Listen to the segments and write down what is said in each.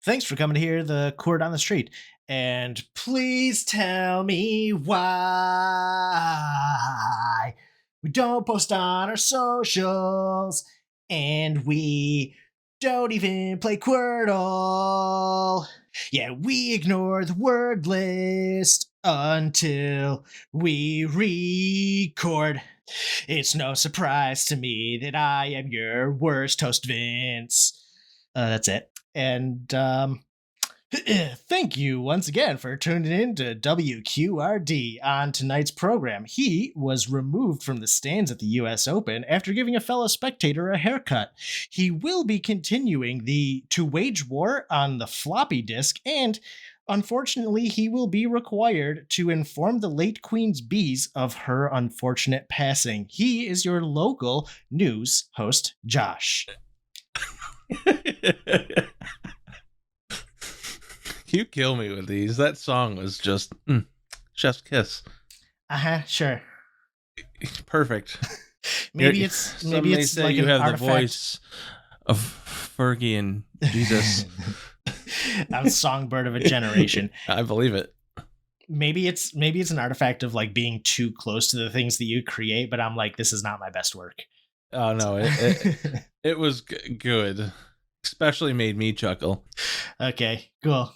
Thanks for coming to hear the Court on the Street. And please tell me why we don't post on our socials and we don't even play Quirtle. Yeah, we ignore the word list until we record. It's no surprise to me that I am your worst host, Vince. That's it. And thank you once again for tuning in to WQRD. On tonight's program, he was removed from the stands at the U.S. Open after giving a fellow spectator a haircut. He will be continuing to wage war on the floppy disk, and unfortunately, he will be required to inform the late Queen's bees of her unfortunate passing. He is your local news host, Josh. You kill me with these. That song was just chef's kiss. Sure. Perfect. maybe it's say like you have artifact. the voice of Fergie and Jesus. I'm a songbird of a generation. I believe it. Maybe it's an artifact of like being too close to the things that you create, but I'm like, this is not my best work. Oh no, it was good. Especially made me chuckle. Okay, cool.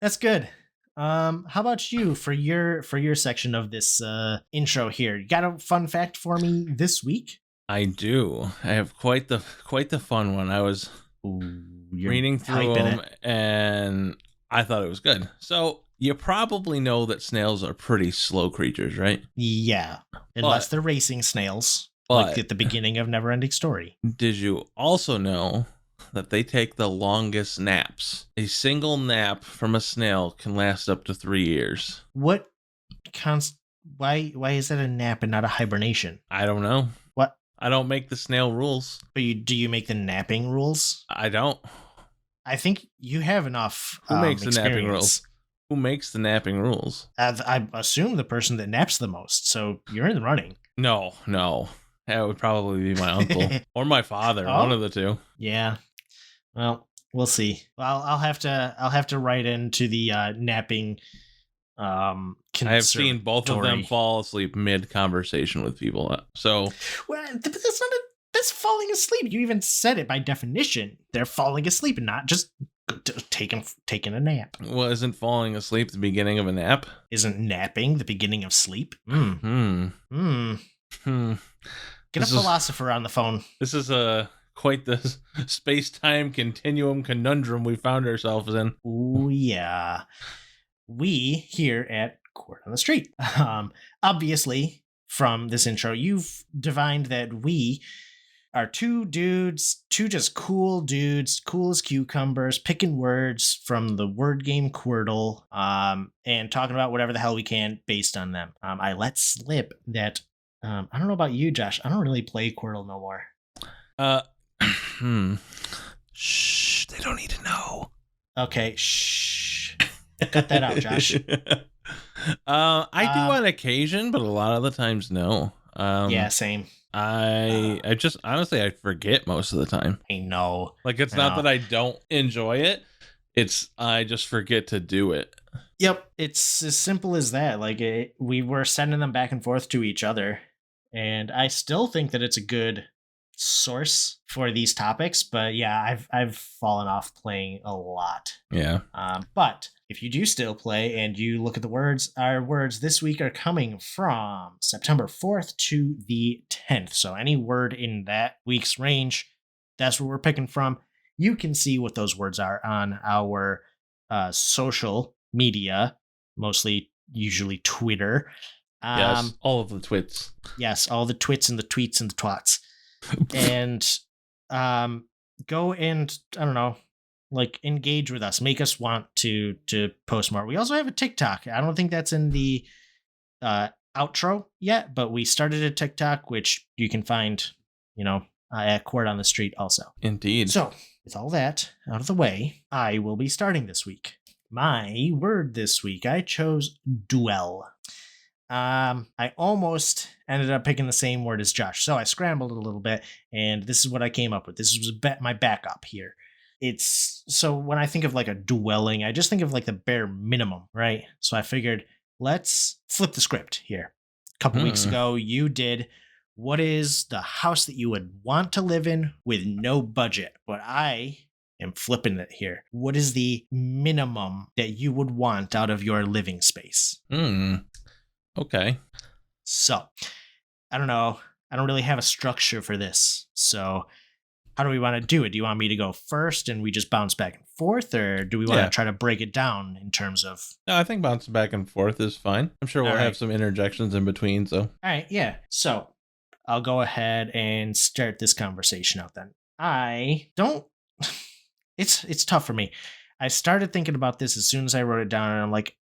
That's good. How about you for your section of this intro here? You got a fun fact for me this week? I do. I have quite the fun one. I was reading through them and I thought it was good. So you probably know that snails are pretty slow creatures, right? Yeah, unless they're racing snails, like at the beginning of Neverending Story. Did you also know that they take the longest naps? A single nap from a snail can last up to 3 years. Why is that a nap and not a hibernation? I don't know. What? I don't make the snail rules. But do you make the napping rules? I don't. I think you have enough. Who makes the napping rules? Who makes the napping rules? I assume the person that naps the most. So you're in the running. No. That would probably be my uncle or my father. One of the two. Yeah. Well, we'll see. I'll have to write into the napping. I have seen both of them fall asleep mid conversation with people. So, well, that's falling asleep. You even said it by definition. They're falling asleep and not just taking a nap. Well, isn't falling asleep the beginning of a nap? Isn't napping the beginning of sleep? Get a philosopher on the phone. This is quite the space-time continuum conundrum we found ourselves in. Oh yeah. We here at Court on the Street. Obviously, from this intro, you've divined that we are two just cool dudes, cool as cucumbers, picking words from the word game Quirtle, and talking about whatever the hell we can based on them. I let slip that I don't know about you, Josh. I don't really play Quirtle no more. Shh, they don't need to know. Okay, shh. Cut that out, Josh. I do on occasion, but a lot of the times, no. Yeah, same. I just honestly I forget most of the time. I know. Like it's not that I don't enjoy it. It's I just forget to do it. Yep, it's as simple as that. Like we were sending them back and forth to each other, and I still think that it's a good source for these topics. But yeah, I've fallen off playing a lot. Yeah. But if you do still play and you look at the words, our words this week are coming from September 4th to the 10th. So any word in that week's range, that's what we're picking from. You can see what those words are on our social media, usually Twitter. Yes, all of the twits. Yes, all the twits and the tweets and the twats. And go and, I don't know, like engage with us, make us want to post more. We also have a TikTok. I don't think that's in the outro yet, but we started a TikTok, which you can find, at Court on the Street also. Indeed. So with all that out of the way, I will be starting this week. My word this week, I chose duel. I almost ended up picking the same word as Josh, so I scrambled a little bit, and this is what I came up with. This was my backup here. it's so when I think of like a dwelling, I just think of like the bare minimum, right? So I figured let's flip the script here. A couple weeks Hmm. ago, you did what is the house that you would want to live in with no budget? But I am flipping it here. What is the minimum that you would want out of your living space? Hmm. Okay. So I don't know. I don't really have a structure for this. So how do we want to do it? Do you want me to go first and we just bounce back and forth, or do we want Yeah. to try to break it down in terms of? No, I think bouncing back and forth is fine. I'm sure we'll All have right. some interjections in between. So All right, yeah. So I'll go ahead and start this conversation out then. I don't it's tough for me. I started thinking about this as soon as I wrote it down, and I'm like,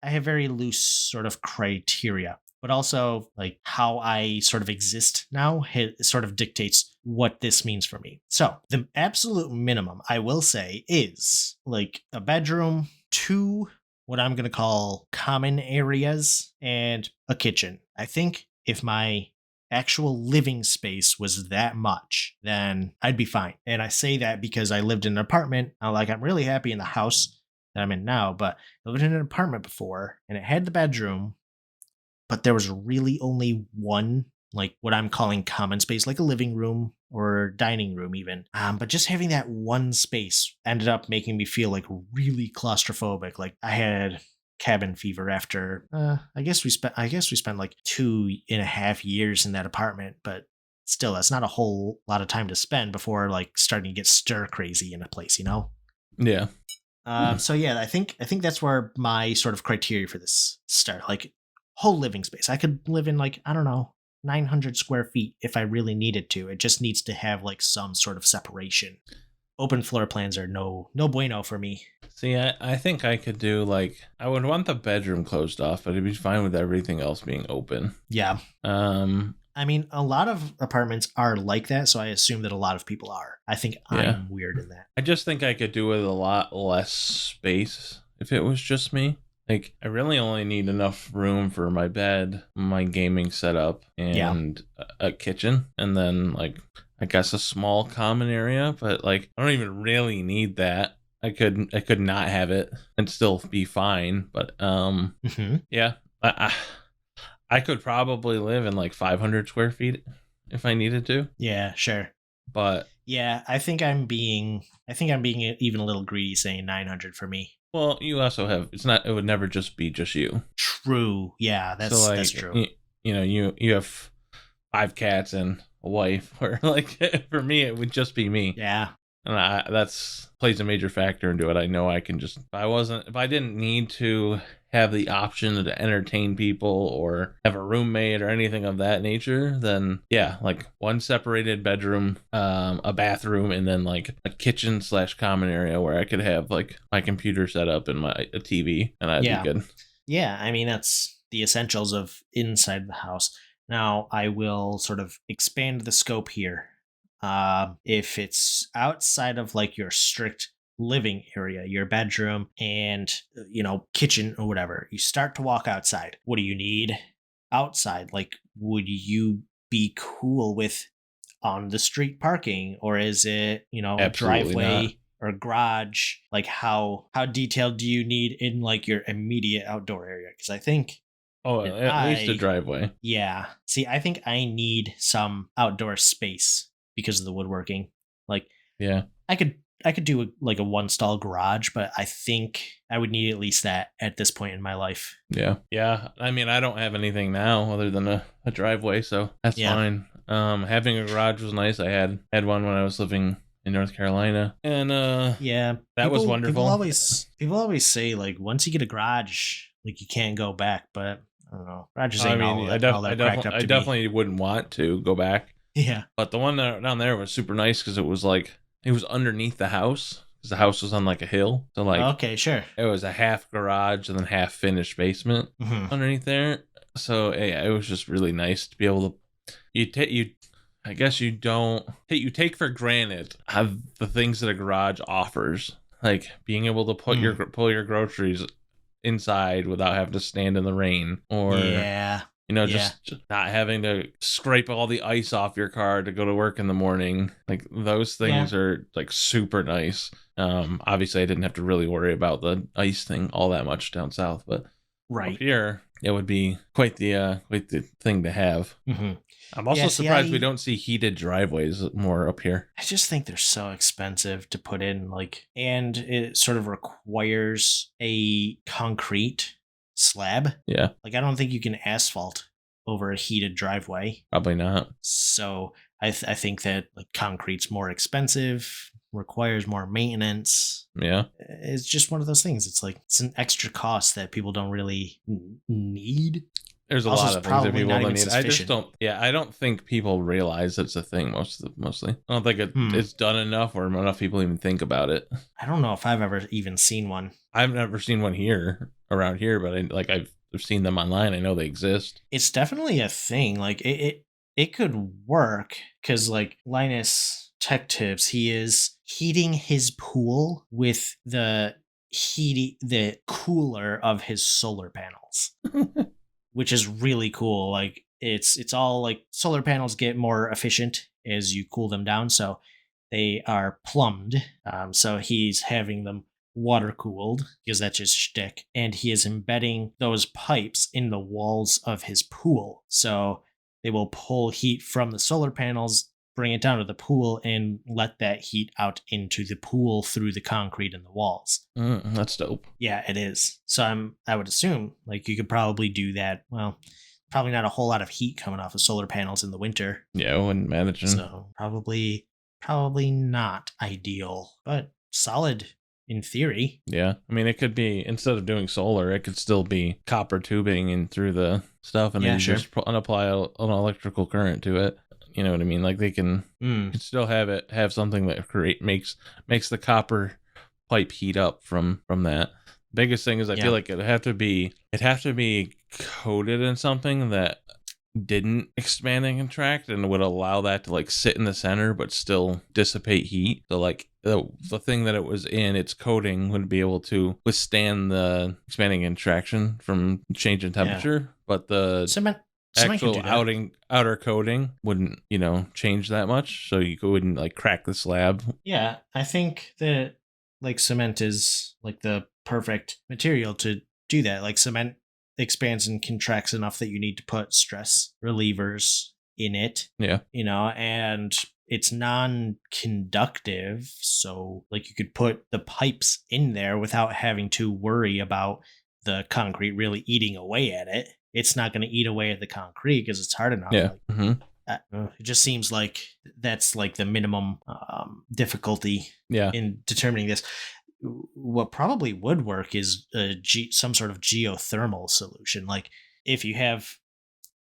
I have very loose sort of criteria, but also like how I sort of exist now sort of dictates what this means for me. So the absolute minimum I will say is like a bedroom, two what I'm going to call common areas, and a kitchen. I think if my actual living space was that much, then I'd be fine. And I say that because I lived in an apartment. I'm really happy in the house that I'm in now, but I lived in an apartment before and it had the bedroom, but there was really only one, like what I'm calling common space, like a living room or dining room, even. But just having that one space ended up making me feel like really claustrophobic. Like I had cabin fever after I guess we spent like 2.5 years in that apartment, but still that's not a whole lot of time to spend before like starting to get stir crazy in a place, you know. yeah. Hmm. So yeah, I think that's where my sort of criteria for this start. Like whole living space, I could live in like I don't know 900 square feet if I really needed to. It just needs to have like some sort of separation. Open floor plans are no bueno for me. See, I think I could do like I would want the bedroom closed off, but it'd be fine with everything else being open. Yeah, Um, I mean a lot of apartments are like that, so I assume that a lot of people are. I think yeah. I'm weird in that. I just think I could do with a lot less space if it was just me. Like, I really only need enough room for my bed, my gaming setup, Yeah. and a kitchen, and then like I guess a small common area. But like, I don't even really need that. I could not have it and still be fine. But Hmm. yeah, I could probably live in like 500 square feet if I needed to. Yeah, sure. But Yeah, I think I'm being even a little greedy saying 900 for me. well, you also have it's not. It would never just be just you. True. Yeah, So that's like true. you have 5 cats and a wife, or like for me it would just be me, Yeah. and that's plays a major factor into it. I know I can just if I didn't need to have the option to entertain people or have a roommate or anything of that nature, then yeah, like one separated bedroom, a bathroom, and then like a kitchen slash common area where I could have like my computer set up and a TV, and I'd Yeah. be good. Yeah, I mean that's the essentials of inside the house. Now I will sort of expand the scope here. If it's outside of like your strict living area, your bedroom and kitchen or whatever, you start to walk outside. What do you need outside? Like, would you be cool with on the street parking, or is it Absolutely not. driveway or garage? Like how detailed do you need in like your immediate outdoor area? Because I think Oh, that at least a driveway. yeah, see, I think I need some outdoor space because of the woodworking. Like Yeah. I could do like a one stall garage, but I think I would need at least that at this point in my life. Yeah. Yeah. I mean, I don't have anything now other than a driveway, so that's Yeah. fine. Having a garage was nice. I had one when I was living in North Carolina, and Yeah, that was wonderful. People always say like once you get a garage, like you can't go back. But I don't know, garages I ain't mean, all that cracked up I to be. definitely wouldn't want to go back, Yeah. but the one down there was super nice because it was underneath the house because the house was on like a hill, so like Okay. Sure. it was a half garage and then half finished basement Hmm. underneath there. So yeah, it was just really nice to be able to I guess you take for granted the things that a garage offers, like being able to pull your groceries inside without having to stand in the rain, or Yeah. Just not having to scrape all the ice off your car to go to work in the morning. Like those things are like super nice. Obviously I didn't have to really worry about the ice thing all that much down south, but up here it would be quite the thing to have. Mm-hmm. I'm also surprised we don't see heated driveways more up here. I just think they're so expensive to put in, and it sort of requires a concrete slab. Yeah. I don't think you can asphalt over a heated driveway. Probably not. So I think that concrete's more expensive, requires more maintenance. Yeah. It's just one of those things. It's an extra cost that people don't really need. There's a lot of things that people don't need. I just don't. Yeah, I don't think people realize it's a thing. Mostly, I don't think it's done enough, or enough people even think about it. I don't know if I've ever even seen one. I've never seen one around here, but I've seen them online. I know they exist. It's definitely a thing. It could work because Linus Tech Tips, he is heating his pool with the cooler of his solar panels. Which is really cool. It's all solar panels get more efficient as you cool them down, so they are plumbed. So he's having them water cooled because that's his shtick, and he is embedding those pipes in the walls of his pool. So they will pull heat from the solar panels, bring it down to the pool, and let that heat out into the pool through the concrete in the walls. That's dope. Yeah, it is. So I would assume you could probably do that. Well, probably not a whole lot of heat coming off of solar panels in the winter. Yeah, I wouldn't imagine. So probably not ideal, but solid in theory. Yeah, I mean, it could be, instead of doing solar, it could still be copper tubing in through the stuff, and then just apply an electrical current to it. You know what I mean? They can still have something that makes the copper pipe heat up from that. Biggest thing is I feel like it'd have to be coated in something that didn't expand and contract and would allow that to sit in the center but still dissipate heat. So the thing that it was in, its coating would be able to withstand the expanding and contraction from change in temperature, but the actual outer coating wouldn't, change that much, so you wouldn't crack the slab. Yeah, I think that cement is the perfect material to do that. Cement expands and contracts enough that you need to put stress relievers in it. Yeah. And it's non-conductive, so you could put the pipes in there without having to worry about the concrete really eating away at it. It's not going to eat away at the concrete because it's hard enough. Yeah. It just seems like that's the minimum difficulty in determining this. What probably would work is some sort of geothermal solution. If you have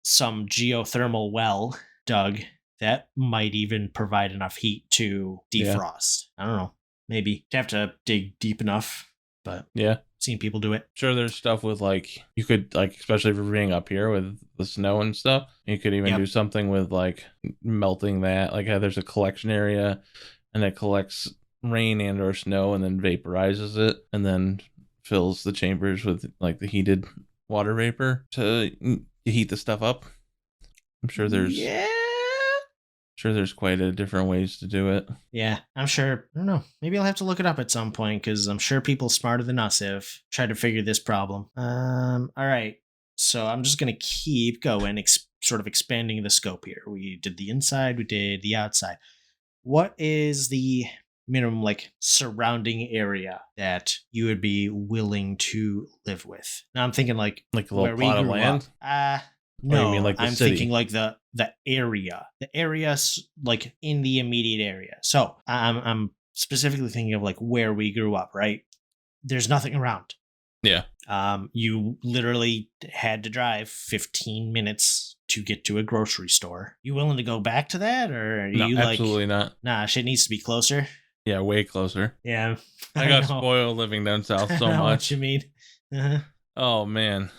some geothermal well dug, that might even provide enough heat to defrost. I don't know. Maybe you have to dig deep enough, but seen people do it. Sure, there's stuff with you could especially for being up here with the snow and stuff, you could even do something with melting that. There's a collection area and it collects rain and or snow and then vaporizes it and then fills the chambers with the heated water vapor to heat the stuff up. I'm sure there's quite a different ways to do it. Yeah, I'm sure. I don't know. Maybe I'll have to look it up at some point because I'm sure people smarter than us have tried to figure this problem. All right. So I'm just going to keep going, sort of expanding the scope here. We did the inside, we did the outside. What is the minimum surrounding area that you would be willing to live with? Now I'm thinking a little plot of land. No, you mean I'm city? Thinking the area, in the immediate area. So I'm specifically thinking of where we grew up. Right, there's nothing around. Yeah. You literally had to drive 15 minutes to get to a grocery store. You willing to go back to that, or are you absolutely not? Nah, shit needs to be closer. Yeah, way closer. Yeah, I got spoiled living down south so much. What you mean? Uh-huh. Oh man,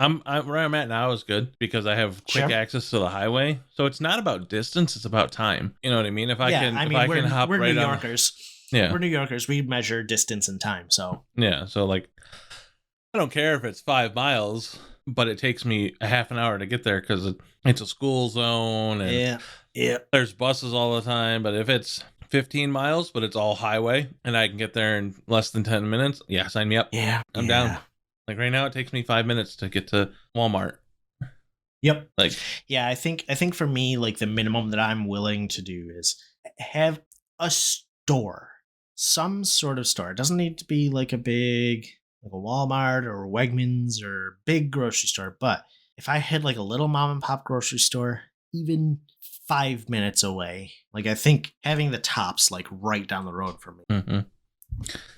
I'm where I'm at now is good because I have quick access to the highway. So it's not about distance; it's about time. You know what I mean? If I can hop we're right New on. Yorkers. Yeah, we're New Yorkers. We measure distance and time. So yeah, so I don't care if it's 5 miles. but it takes me a half an hour to get there because it's a school zone and there's buses all the time. But if it's 15 miles, but it's all highway and I can get there in less than 10 minutes, yeah, sign me up. Yeah. I'm down. Like right now, it takes me 5 minutes to get to Walmart. Yep. Like, yeah, I think for me, like the minimum that I'm willing to do is have a store, some sort of store. It doesn't need to be like a big, like a Walmart or Wegmans or big grocery store. But if I had like a little mom and pop grocery store, even 5 minutes away, like I think having the Tops like right down the road from me.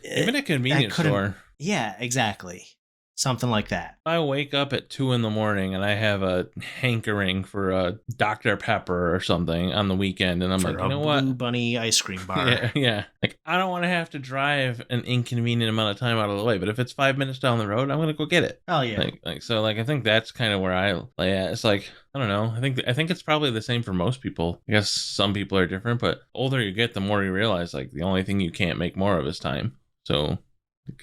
Even a convenience store. Yeah, exactly. Something like that. I wake up at 2 a.m. and I have a hankering for a Dr. Pepper or something on the weekend. And I'm like, you know what? Blue Bunny ice cream bar. Yeah. Like, I don't want to have to drive an inconvenient amount of time out of the way. But if it's 5 minutes down the road, I'm going to go get it. Oh, yeah. So I think that's kind of where it's like, I don't know. I think it's probably the same for most people. I guess some people are different. But the older you get, the more you realize, like, the only thing you can't make more of is time. So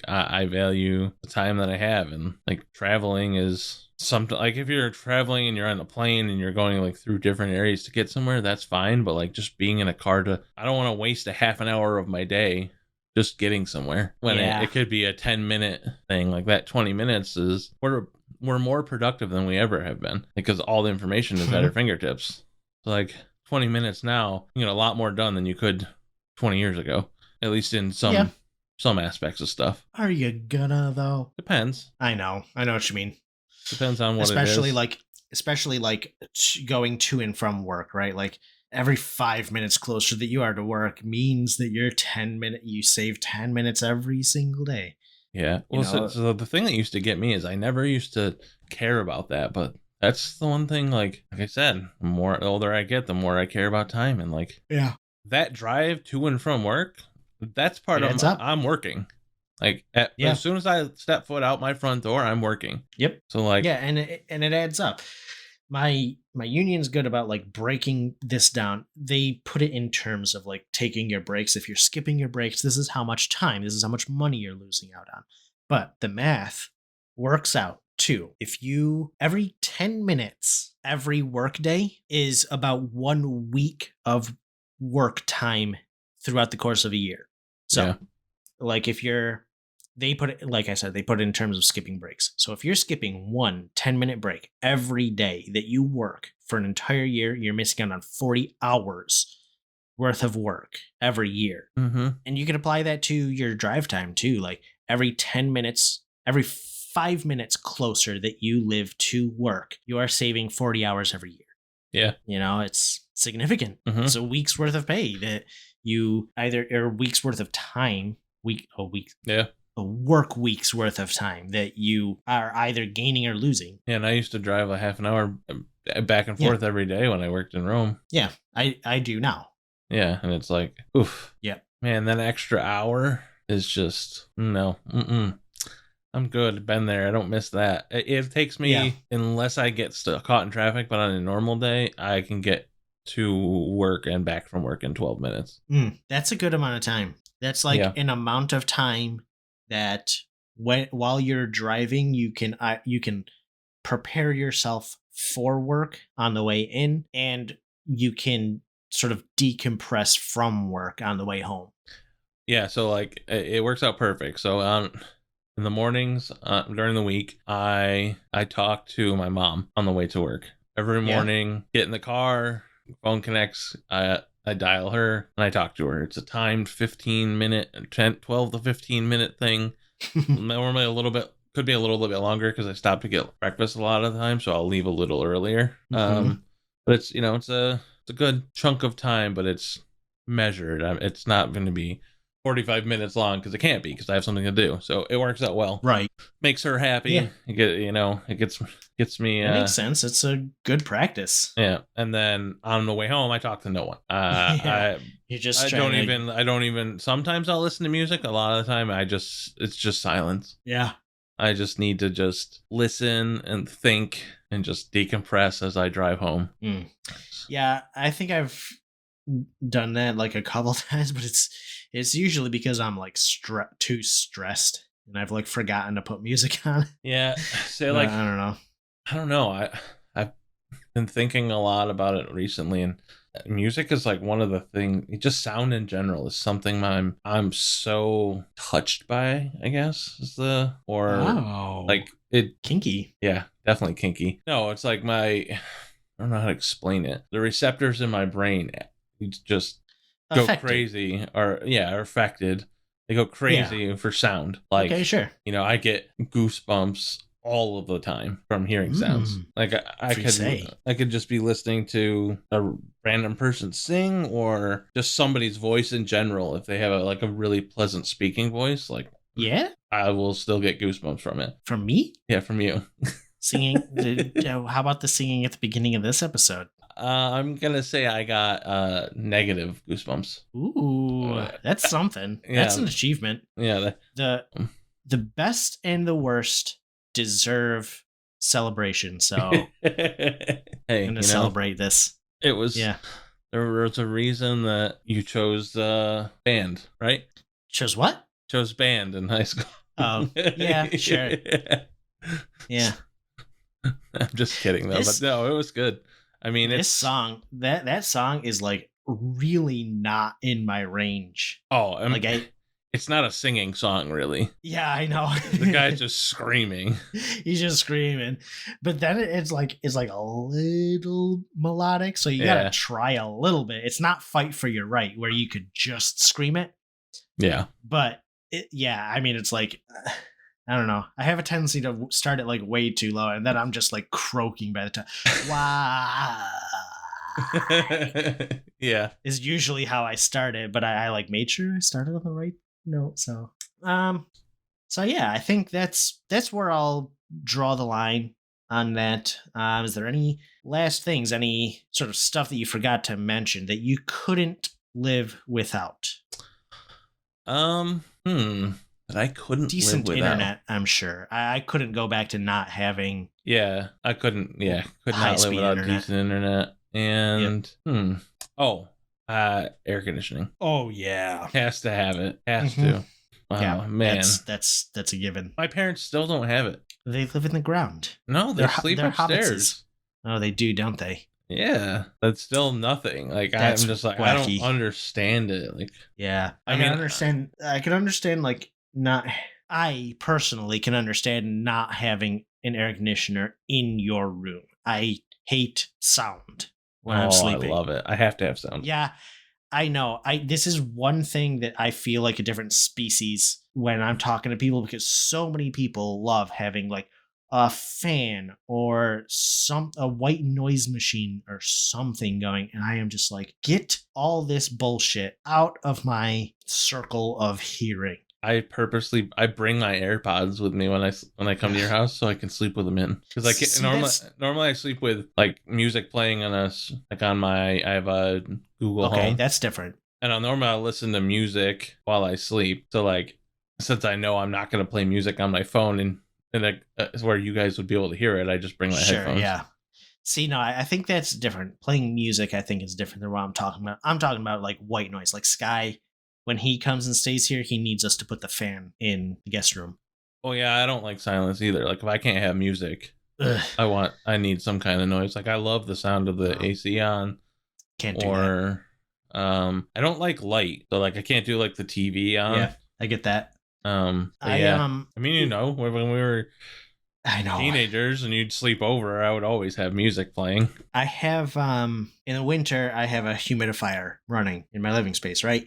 I value the time that I have, and like traveling is something. Like if you're traveling and you're on a plane and you're going like through different areas to get somewhere, that's fine. But like just being in a car I don't want to waste a half an hour of my day just getting somewhere when it could be a 10-minute thing. Like that 20 minutes is we're more productive than we ever have been because all the information is at our fingertips. So like 20 minutes now, you get a lot more done than you could 20 years ago, at least in some aspects of stuff. Are you gonna though? Depends. I know what you mean. Depends on what especially it is. Especially going to and from work, right? Like every 5 minutes closer that you are to work means that you save 10 minutes every single day. Yeah. Well, so the thing that used to get me is I never used to care about that, but that's the one thing, like I said, the more older I get, the more I care about time. And like that drive to and from work, that's part of I'm working. Like as soon as I step foot out my front door, I'm working. Yep. So like and it adds up. My union's good about like breaking this down. They put it in terms of like taking your breaks. If you're skipping your breaks, this is how much time, this is how much money you're losing out on. But the math works out too. If you every 10 minutes every workday is about 1 week of work time throughout the course of a year. So, like they put it, like I said, they put it in terms of skipping breaks. So if you're skipping 1 10-minute break every day that you work for an entire year, you're missing out on 40 hours worth of work every year. Mm-hmm. And you can apply that to your drive time too. Like every 10 minutes, every 5 minutes closer that you live to work, you are saving 40 hours every year. Yeah. You know, it's significant. Mm-hmm. It's a week's worth of pay that you a week's worth of time, a work week's worth of time that you are either gaining or losing. Yeah, and I used to drive a half an hour back and forth every day when I worked in Rome. Yeah, I do now. Yeah, and it's like, oof. Yeah. Man, that extra hour is just, no. I'm good. Been there. I don't miss that. It takes me, unless I get caught in traffic, but on a normal day, I can get to work and back from work in 12 minutes. That's a good amount of time. That's like an amount of time that while you're driving, you can prepare yourself for work on the way in, and you can sort of decompress from work on the way home. Yeah, so like it works out perfect. So in the mornings during the week, I talk to my mom on the way to work every morning. Get in the car. Phone connects, I dial her and I talk to her. It's a timed 12 to 15 minute thing. Normally could be a little bit longer because I stop to get breakfast a lot of the time, so I'll leave a little earlier. But it's it's a good chunk of time, but it's measured. It's not going to be 45 minutes long because it can't be, because I have something to do. So it works out well. Right. Makes her happy. Yeah. It gets me. It makes sense. It's a good practice. Yeah. And then on the way home, I talk to no one. I don't even, sometimes I'll listen to music. A lot of the time it's just silence. Yeah. I just need to just listen and think and just decompress as I drive home. Yeah. I think I've done that like a couple times, but it's usually because I'm like too stressed and I've like forgotten to put music on. Yeah. So I don't know. I don't know. I've been thinking a lot about it recently, and music is like one of the things. Just sound in general is something I'm so touched by. I guess is the or Oh, like it. kinky. Yeah, definitely kinky. No, it's like I don't know how to explain it. The receptors in my brain just go Affected. crazy, or are affected. They go Yeah. crazy for sound. Okay, Like, sure. I get goosebumps all of the time from hearing sounds. Mm, Like I free say. could just be listening to a random person sing, or just somebody's voice in general. If they have a really pleasant speaking voice, like Yeah? I will still get goosebumps from it. From me? Yeah, from you. Singing? How about the singing at the beginning of this episode? I'm gonna say I got negative goosebumps. Ooh, that's something. That's Yeah, an achievement. yeah. The the best and the worst deserve celebration. So Hey, I'm gonna celebrate this. it was Yeah. there was a reason that you chose band, right? Chose what? Chose band in high school. Oh, yeah, sure. Yeah. I'm just kidding though, This but no, it was good. I mean, this it's song that song is like really not in my range. Like it's not a singing song really. yeah, I know. The guy's just screaming. He's just screaming. But then it's like a little melodic, so you Yeah. gotta try a little bit. It's not Fight for Your Right where you could just scream it. Yeah. But I mean it's like I don't know. I have a tendency to start it like way too low, and then I'm just like croaking by the time. Wow. Yeah. Is usually how I started, but I like made sure I started on the right note. So yeah, I think that's where I'll draw the line on that. Is there any last things, any sort of stuff that you forgot to mention that you couldn't live without? That I couldn't Decent live without. internet, I'm sure. I couldn't go back to not having. Yeah, I couldn't. Yeah, could not live High-speed without internet. decent internet. And air conditioning Oh yeah, has to have it. Has Mhm. to. Wow, yeah, man. that's a given. My parents still don't have it. They live in the ground. No, they sleep they're upstairs. hobbitses. Oh, they do, don't they? Yeah, that's still nothing. Like That's I'm just like wacky. I don't understand it. Like Yeah, I I mean, can understand. I can understand like not. I personally can understand not having an air conditioner in your room. I hate sound when I'm sleeping. I love it. I have to have sound. Yeah, I know. This is one thing that I feel like a different species when I'm talking to people because so many people love having like a fan or a white noise machine or something going, and I am just like, get all this bullshit out of my circle of hearing. I bring my AirPods with me when I come to your house so I can sleep with them in, because I can't normally I sleep with like music playing on I have a Google Home. That's different. And I'll listen to music while I sleep. So like, since I know I'm not going to play music on my phone and where you guys would be able to hear it, I just bring my headphones. Yeah. See, no, I think that's different. Playing music, I think, is different than what I'm talking about. I'm talking about like white noise. Like Sky, when he comes and stays here, he needs us to put the fan in the guest room. Oh yeah, I don't like silence either. Like if I can't have music, I need some kind of noise. Like I love the sound of the AC on. Can't do that. I don't like light, so like I can't do like the TV on. Yeah, I get that. I mean, when we were teenagers and you'd sleep over, I would always have music playing. I have in the winter I have a humidifier running in my living space, right?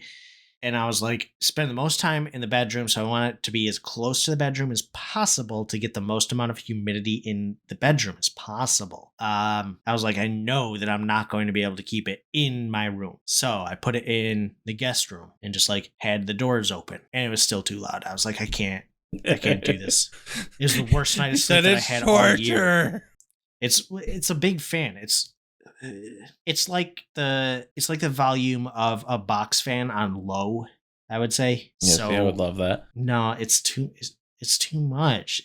And I was like, spend the most time in the bedroom, so I want it to be as close to the bedroom as possible to get the most amount of humidity in the bedroom as possible. I was like, I know that I'm not going to be able to keep it in my room. So I put it in the guest room and just like had the doors open, and it was still too loud. I was like, I can't do this. It was the worst night of sleep that I had all year. It's a big fan. It's like the volume of a box fan on low, I would say. Yes, so I would love that. No, it's too much.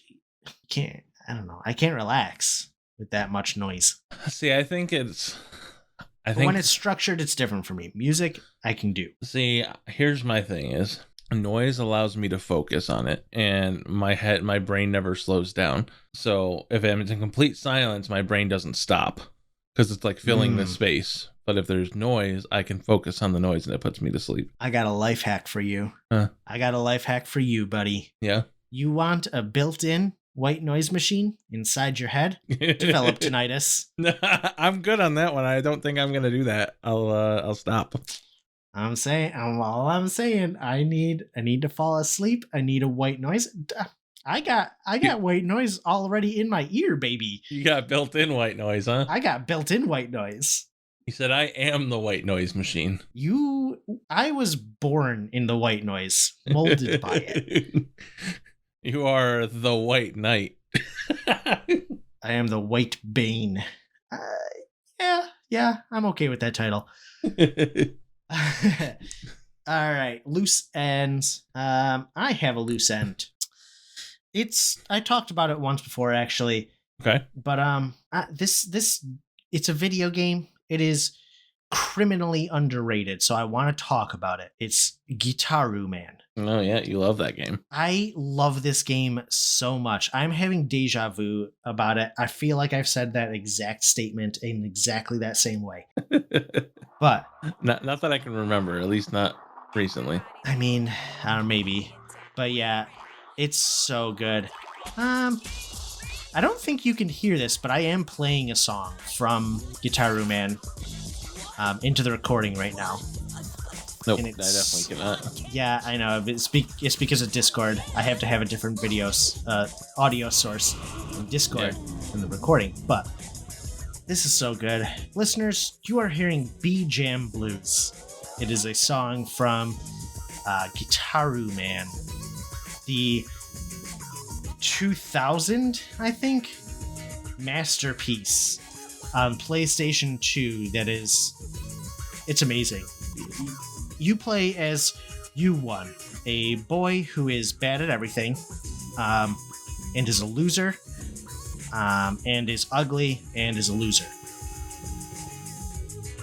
I don't know. I can't relax with that much noise. See, I think when it's structured, it's different for me. Music, I can do. See, here's my thing is Noise allows me to focus on it, and my brain never slows down. So if I'm in complete silence, my brain doesn't stop because it's like filling the space. But if there's noise, I can focus on the noise, and it puts me to sleep. I got a life hack for you. Huh. I got a life hack for you, buddy. Yeah. You want a built-in white noise machine inside your head? Develop tinnitus. I'm good on that one. I don't think I'm gonna do that. I'll stop. I'm saying, I need to fall asleep. I need a white noise. I got white noise already in my ear, baby. You got built-in white noise, huh? I got built-in white noise. He said, I am the white noise machine. I was born in the white noise, molded by it. You are the white knight. I am the white bane. Yeah, I'm okay with that title. All right, loose ends. I have a loose end. I talked about it once before, actually. Okay. But this it's a video game. It is criminally underrated, so I want to talk about it. It's Gitaru Man. Oh yeah, you love that game. I love this game so much. I'm having deja vu about it. I feel like I've said that exact statement in exactly that same way. But not that I can remember, at least not recently. I mean, I don't know, maybe. But yeah, it's so good. I don't think you can hear this, but I am playing a song from Gitaru Man into the recording right now. Nope, I definitely cannot. Yeah, I know. It's because of Discord. I have to have a different audio source from Discord in the recording. But this is so good. Listeners, you are hearing B-Jam Blues. It is a song from Gitaru Man. The 2000, I think, masterpiece on PlayStation 2 it's amazing. You play as U1, a boy who is bad at everything, and is a loser, and is ugly, and is a loser.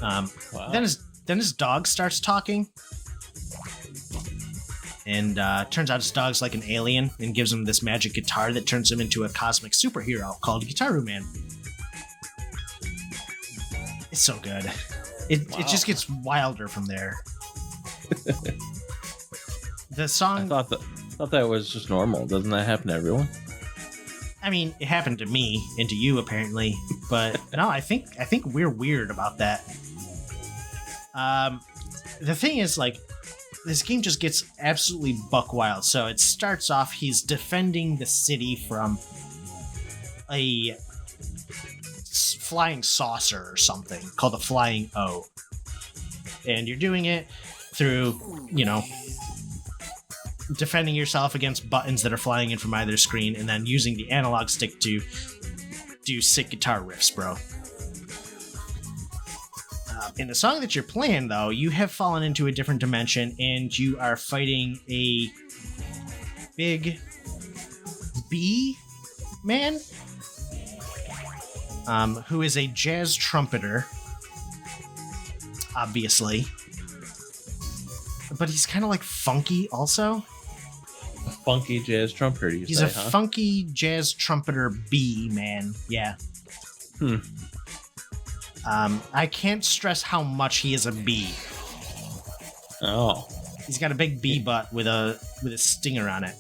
Wow. Then his dog starts talking, and turns out his dog's like an alien and gives him this magic guitar that turns him into a cosmic superhero called Gitaru Man. It's so good. It just gets wilder from there. The song. I thought that was just normal. Doesn't that happen to everyone? I mean, it happened to me and to you apparently, but no, I think we're weird about that. The thing is, like, this game just gets absolutely buck wild. So it starts off, he's defending the city from a flying saucer or something called the Flying O. And you're doing it through, defending yourself against buttons that are flying in from either screen, and then using the analog stick to do sick guitar riffs, bro. In the song that you're playing, though, you have fallen into a different dimension, and you are fighting a big bee man, who is a jazz trumpeter, obviously. But he's kind of like funky also. A funky jazz trumpeter, He's a funky jazz trumpeter bee man, yeah. I can't stress how much he is a bee. Oh. He's got a big bee butt with a stinger on it.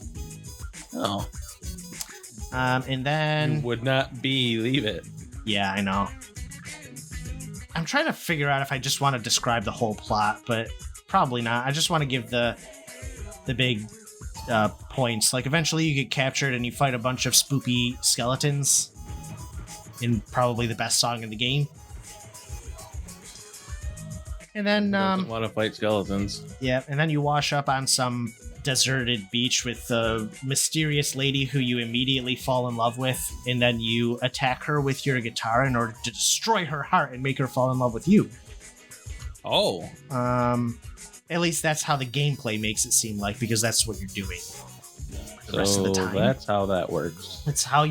Oh. And then... You would not believe it. Yeah, I know. I'm trying to figure out if I just want to describe the whole plot, but probably not. I just want to give the big points. Like, eventually you get captured and you fight a bunch of spoopy skeletons in probably the best song in the game. And then doesn't want to fight skeletons. Yeah, and then you wash up on some deserted beach with a mysterious lady who you immediately fall in love with, and then you attack her with your guitar in order to destroy her heart and make her fall in love with you. Oh. At least that's how the gameplay makes it seem like, because that's what you're doing. the rest of the time. That's how that works. It's how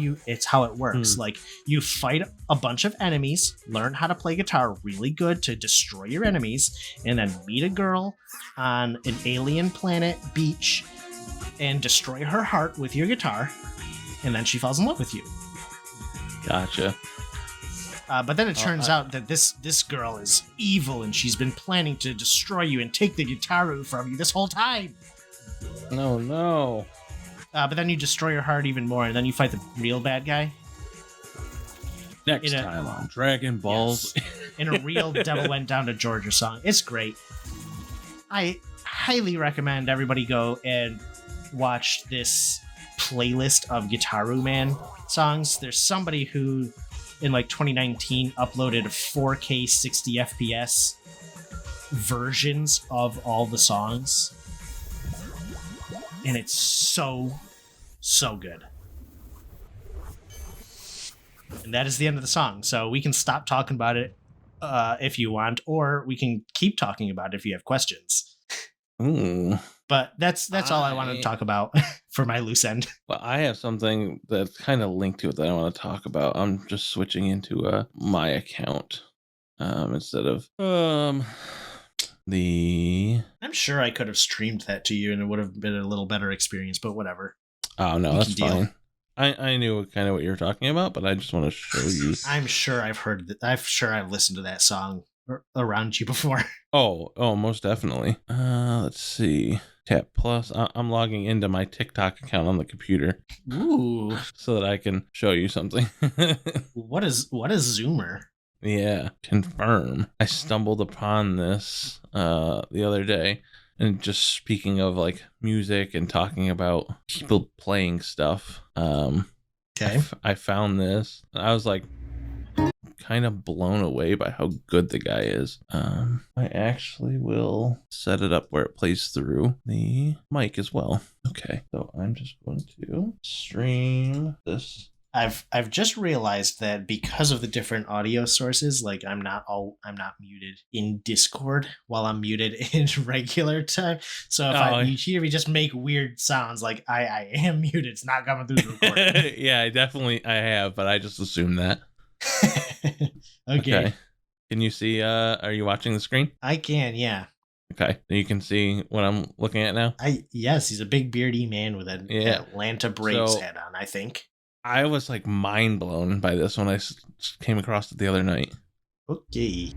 it works. Like, you fight a bunch of enemies, learn how to play guitar really good to destroy your enemies, and then meet a girl on an alien planet beach and destroy her heart with your guitar, and then she falls in love with you. Gotcha. But then it turns out that this girl is evil, and she's been planning to destroy you and take the guitar from you this whole time. No. But then you destroy her heart even more, and then you fight the real bad guy. Next time on Dragon Balls. Yes, in a real Devil Went Down to Georgia song. It's great. I highly recommend everybody go and watch this playlist of Gitaru Man songs. There's somebody who, in like 2019, uploaded 4K 60 FPS versions of all the songs. And it's so good. And that is the end of the song. So we can stop talking about it if you want, or we can keep talking about it if you have questions. Ooh. But that's all I wanted to talk about for my loose end. Well, I have something that's kind of linked to it that I want to talk about. I'm just switching into my account instead of the. I'm sure I could have streamed that to you and it would have been a little better experience, but whatever. Oh no, that's fine. I knew kind of what you were talking about, but I just want to show you. I'm sure I've heard that. I'm sure I've listened to that song around you before. Oh, most definitely. Let's see. Tap plus. I'm logging into my TikTok account on the computer. Ooh. So that I can show you something. What is Zoomer? Yeah, confirm. I stumbled upon this the other day, and just speaking of like music and talking about people playing stuff. Okay. I found this. I was like kind of blown away by how good the guy is. I actually will set it up where it plays through the mic as well. Okay, so I'm just going to stream this. I've just realized that because of the different audio sources, like I'm not muted in Discord while I'm muted in regular time. So if you hear me just make weird sounds, like I am muted, it's not coming through the recording. Yeah, I have, but I just assumed that. Okay. Can you see? Are you watching the screen? I can, yeah. Okay, you can see what I'm looking at now. Yes, he's a big beardy man with an Atlanta Braves hat on, I think. I was like mind blown by this when I came across it the other night. Okay.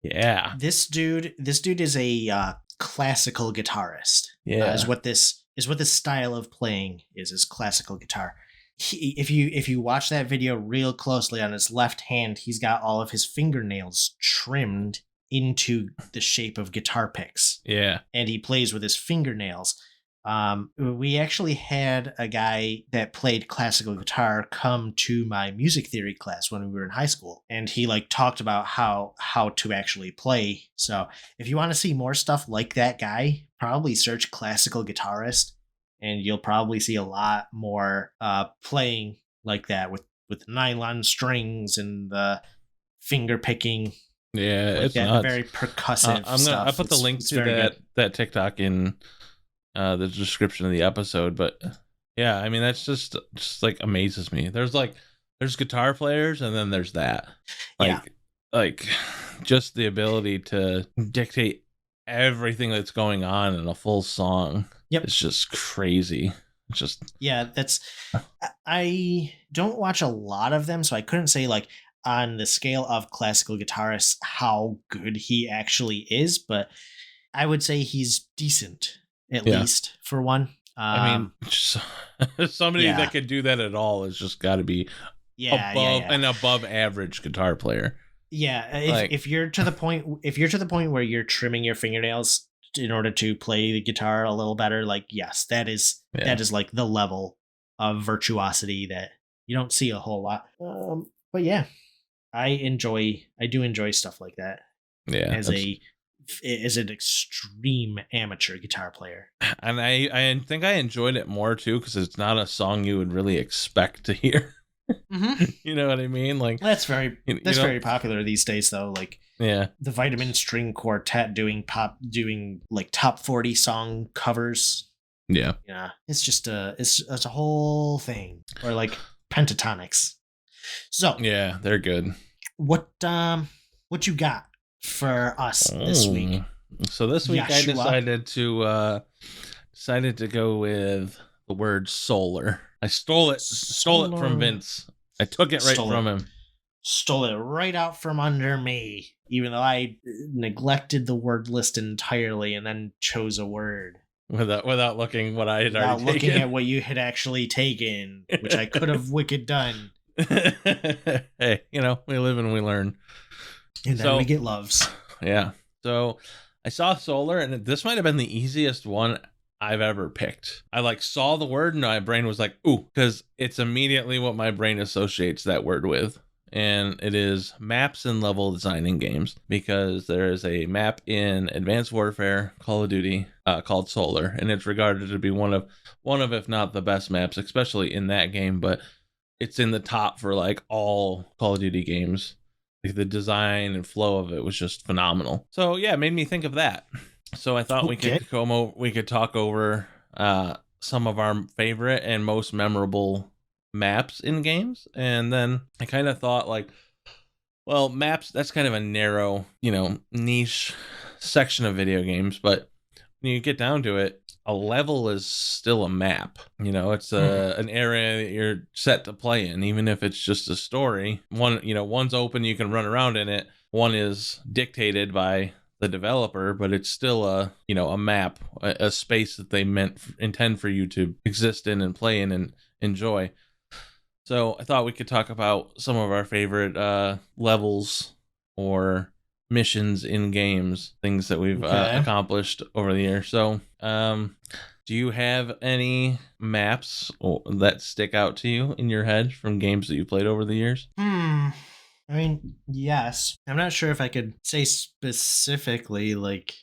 Yeah. This dude is a classical guitarist. Yeah. Is what this style of playing is classical guitar. If you watch that video real closely, on his left hand, he's got all of his fingernails trimmed into the shape of guitar picks. Yeah. And he plays with his fingernails. We actually had a guy that played classical guitar come to my music theory class when we were in high school, and he like talked about how to actually play. So if you want to see more stuff like that guy, probably search classical guitarist, and you'll probably see a lot more playing like that with nylon strings and the finger picking. Yeah, like it's that nuts. Very percussive stuff. I put the link to that TikTok in the description of the episode, but yeah, I mean that's just like amazes me. There's guitar players, and then there's that. Like just the ability to dictate everything that's going on in a full song. Yep. It's just crazy. It's just yeah. I don't watch a lot of them, so I couldn't say like on the scale of classical guitarists how good he actually is, but I would say he's decent at Yeah. least for one. I mean, somebody yeah. that could do that at all has just got to be an above average guitar player. Yeah, if you're to the point where you're trimming your fingernails in order to play the guitar a little better, like yes, that is like the level of virtuosity that you don't see a whole lot. But yeah, I do enjoy stuff like that. Yeah, as an extreme amateur guitar player, and I think I enjoyed it more too because it's not a song you would really expect to hear. Mm-hmm. You know what I mean? Like that's very popular these days, though. Like the Vitamin String Quartet doing like top 40 song covers. Yeah, it's just it's a whole thing. Or like Pentatonics. So yeah, they're good. What you got for us this week? So this week I decided to go with the word solar. I stole it from Vince. I took it right from him. Stole it right out from under me, even though I neglected the word list entirely and then chose a word. Without looking what I had already taken. Looking at what you had actually taken, which I could have wicked done. Hey, we live and we learn. And then we get loves. Yeah. So I saw solar, and this might have been the easiest one I've ever picked. I saw the word and my brain was like, ooh, because it's immediately what my brain associates that word with. And it is maps and level design in games, because there is a map in Advanced Warfare, Call of Duty, called Solar, and it's regarded to be one of if not the best maps, especially in that game, but it's in the top for all Call of Duty games. The design and flow of it was just phenomenal. So yeah, it made me think of that. So I thought we could talk over some of our favorite and most memorable maps in games, and then I kind of thought maps, that's kind of a narrow, niche section of video games, but when you get down to it, a level is still a map. It's an area that you're set to play in, even if it's just a story. One's open, you can run around in it. One is dictated by the developer, but it's still a map, a space that they intend for you to exist in and play in and enjoy. So I thought we could talk about some of our favorite levels or missions in games, things that we've accomplished over the year. So do you have any maps that stick out to you in your head from games that you played over the years? I mean, yes. I'm not sure if I could say specifically.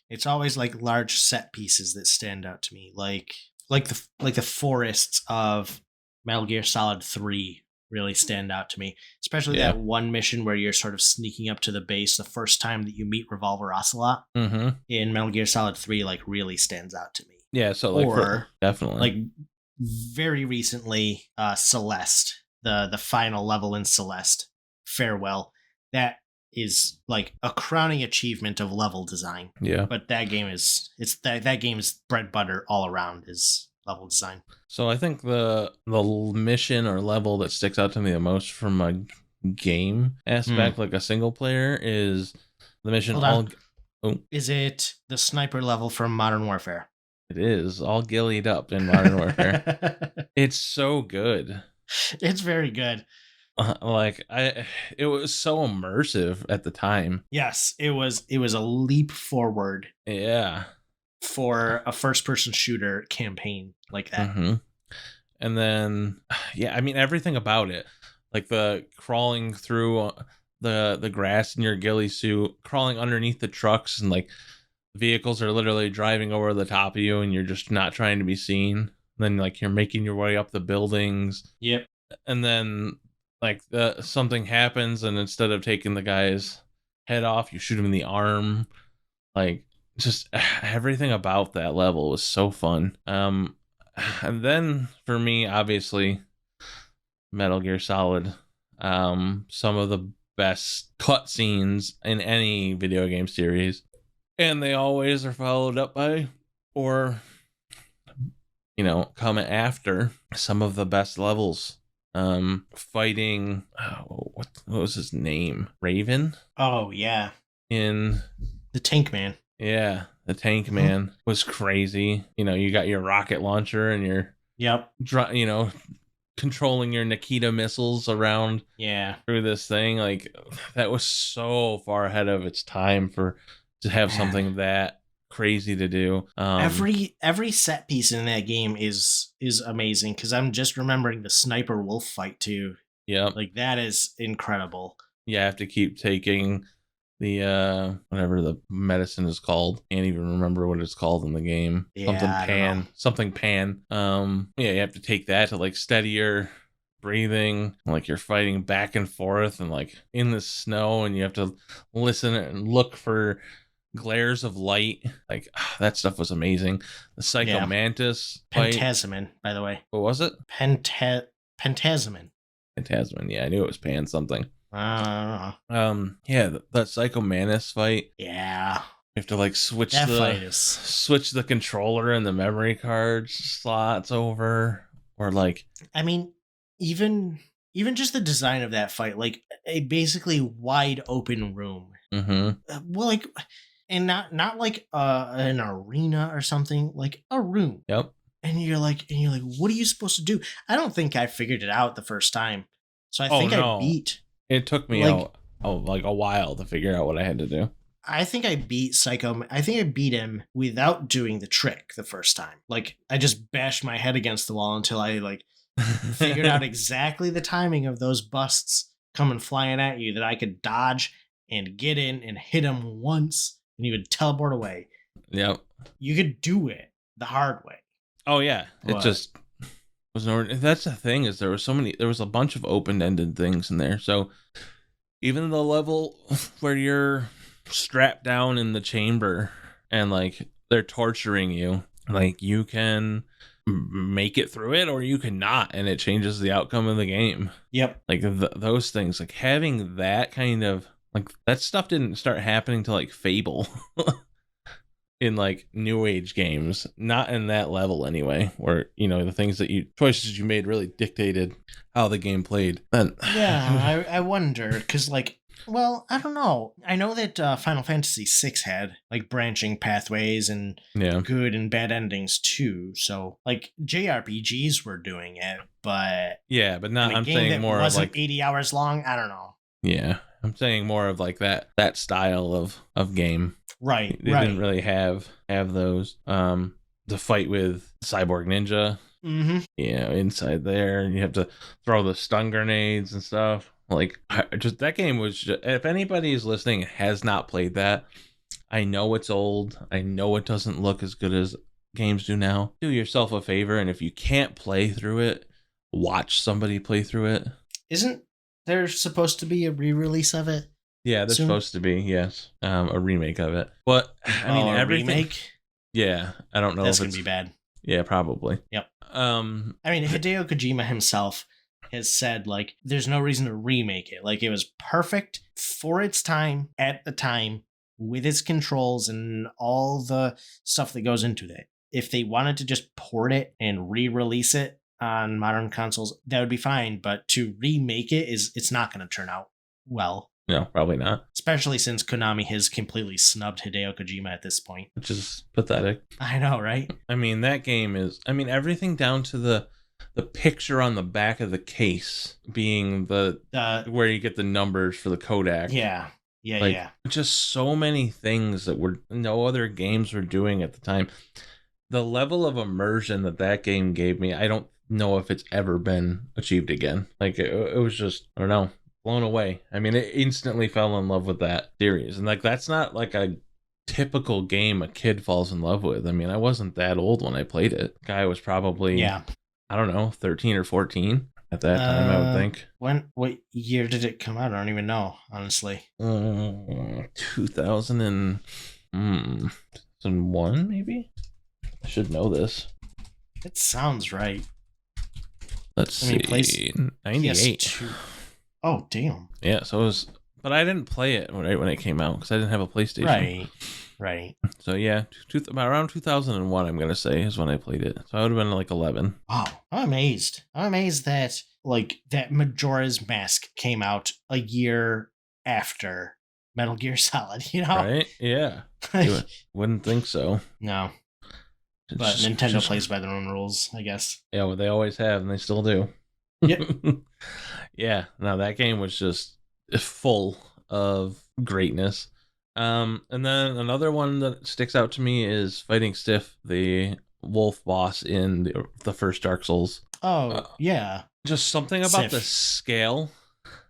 It's always large set pieces that stand out to me, like the forests of Metal Gear Solid 3 really stand out to me, especially that one mission where you're sort of sneaking up to the base the first time that you meet Revolver Ocelot in Metal Gear Solid 3 really stands out to me. Yeah, so definitely very recently Celeste, the final level in Celeste, Farewell, that is a crowning achievement of level design. Yeah. But that game is that game's bread butter all around is level design. So I think the mission or level that sticks out to me the most from a game aspect, like a single player, is the mission. Is it the sniper level from Modern Warfare? It is All Gillied Up in Modern Warfare. It's so good. It's very good. It was so immersive at the time. Yes, it was a leap forward. Yeah. For a first-person shooter campaign like that. Mm-hmm. And then, everything about it, the crawling through the grass in your ghillie suit, crawling underneath the trucks, and vehicles are literally driving over the top of you, and you're just not trying to be seen. And then you're making your way up the buildings. Yep. And then something happens, and instead of taking the guy's head off, you shoot him in the arm. Just everything about that level was so fun. And then for me, obviously, Metal Gear Solid. Some of the best cutscenes in any video game series. And they always are followed up by, or, come after some of the best levels. Fighting, what was his name? Raven? Oh, yeah. In the Tank Man. Yeah, the Tank Man was crazy. You got your rocket launcher and your controlling your Nikita missiles around through this thing. Like, that was so far ahead of its time to have something that crazy to do. Every set piece in that game is amazing, because I'm just remembering the sniper wolf fight too. Yep. Like, that is incredible. You have to keep taking the whatever the medicine is called. Can't even remember what it's called in the game. Something pan. You have to take that to like steady your breathing, like you're fighting back and forth and like in the snow, and you have to listen and look for glares of light. Like, that stuff was amazing. The Psycho Mantis fight. Phantasmin, by the way. What was it? Phantasmin. Phantasmin. Yeah, I knew it was pan something. I don't know. That Psycho Mantis fight. Yeah. You have to like switch the controller and the memory card slots over, or like, I mean, even just the design of that fight, like a basically wide open room. Well, like, and not like an arena or something, like a room. Yep. And you're like, what are you supposed to do? I don't think I figured it out the first time. So I beat. It took me like a while to figure out what I had to do. I think I beat Psycho. I think I beat him without doing the trick the first time. Like, I just bashed my head against the wall until I like figured out exactly the timing of those busts coming flying at you, that I could dodge and get in and hit him once, and he would teleport away. Yep. You could do it the hard way. Oh yeah, it just was that's the thing, is there was a bunch of open-ended things in there. So even the level where you're strapped down in the chamber and like they're torturing you, like you can make it through it or you can not, and it changes the outcome of the game. Yep. Like those things, like having that kind of like, that stuff didn't start happening to like Fable. In like new age games, not in that level anyway, where the choices you made really dictated how the game played. I wonder, because like, well, I don't know. I know that Final Fantasy VI had like branching pathways and good and bad endings too. So like JRPGs were doing it, but not. I'm saying more of like 80 hours long. I don't know. Yeah, I'm saying more of like that style of game. Right. They didn't really have those. The fight with Cyborg Ninja. Inside there, you have to throw the stun grenades and stuff. Like, that game was if anybody is listening and has not played that, I know it's old. I know it doesn't look as good as games do now. Do yourself a favor, and if you can't play through it, watch somebody play through it. Isn't there supposed to be a re-release of it? Yeah, there's supposed to be, yes. A remake of it. But, I mean, everything... remake? Yeah, I don't know if it's... That's going to be bad. Yeah, probably. Yep. I mean, Hideo Kojima himself has said, like, there's no reason to remake it. Like, it was perfect for its time, at the time, with its controls and all the stuff that goes into it. If they wanted to just port it and re-release it on modern consoles, that would be fine. But to remake it, it's not going to turn out well. No, probably not. Especially since Konami has completely snubbed Hideo Kojima at this point. Which is pathetic. I know, right? I mean, that game is... I mean, everything down to the picture on the back of the case being where you get the numbers for the Kodak. Yeah. Just so many things that no other games were doing at the time. The level of immersion that game gave me, I don't know if it's ever been achieved again. Like, it was just... I don't know. Blown away. I mean, it instantly fell in love with that series. And like, that's not like a typical game a kid falls in love with. I mean, I wasn't that old when I played it. Guy was probably, I don't know, 13 or 14 at that time, I would think. What year did it come out? I don't even know, honestly. 2001, maybe? I should know this. It sounds right. Let's see. 98. Oh, damn. Yeah, so it was but I didn't play it when it came out because I didn't have a PlayStation. Right. So yeah, around 2001, I'm gonna say is when I played it. So I would have been like 11. Wow, I'm amazed. I'm amazed that that Majora's Mask came out a year after Metal Gear Solid. You know, Right? Yeah. You wouldn't think so. No. But Nintendo plays by their own rules, I guess. Yeah, well, they always have, and they still do. Yep. Yeah. No, that game was just full of greatness. And then another one that sticks out to me is fighting Stiff, the wolf boss in the first Dark Souls. Oh, yeah. Just something about the scale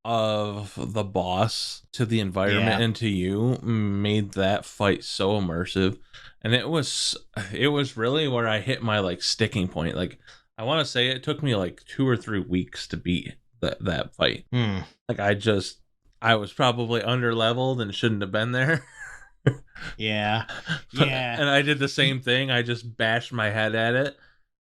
of the boss to the environment and to you made that fight so immersive. And it was really where I hit my like sticking point. Like I want to say it took me like 2 or 3 weeks to beat that fight. Like I was probably under leveled and shouldn't have been there. Yeah. And I did the same thing. I just bashed my head at it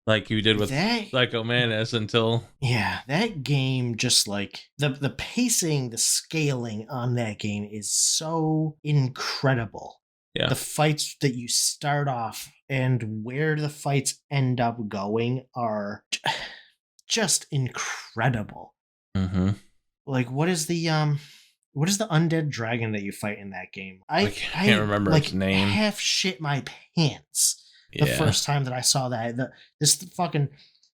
like you did with Psycho Mantis until... Yeah, that game just like... The pacing, the scaling on that game is so incredible. Yeah. The fights that you start off and where the fights end up going are just incredible. Mm-hmm. Like, what is the undead dragon that you fight in that game? I can't remember its name. I half shit my pants the first time that I saw that. This fucking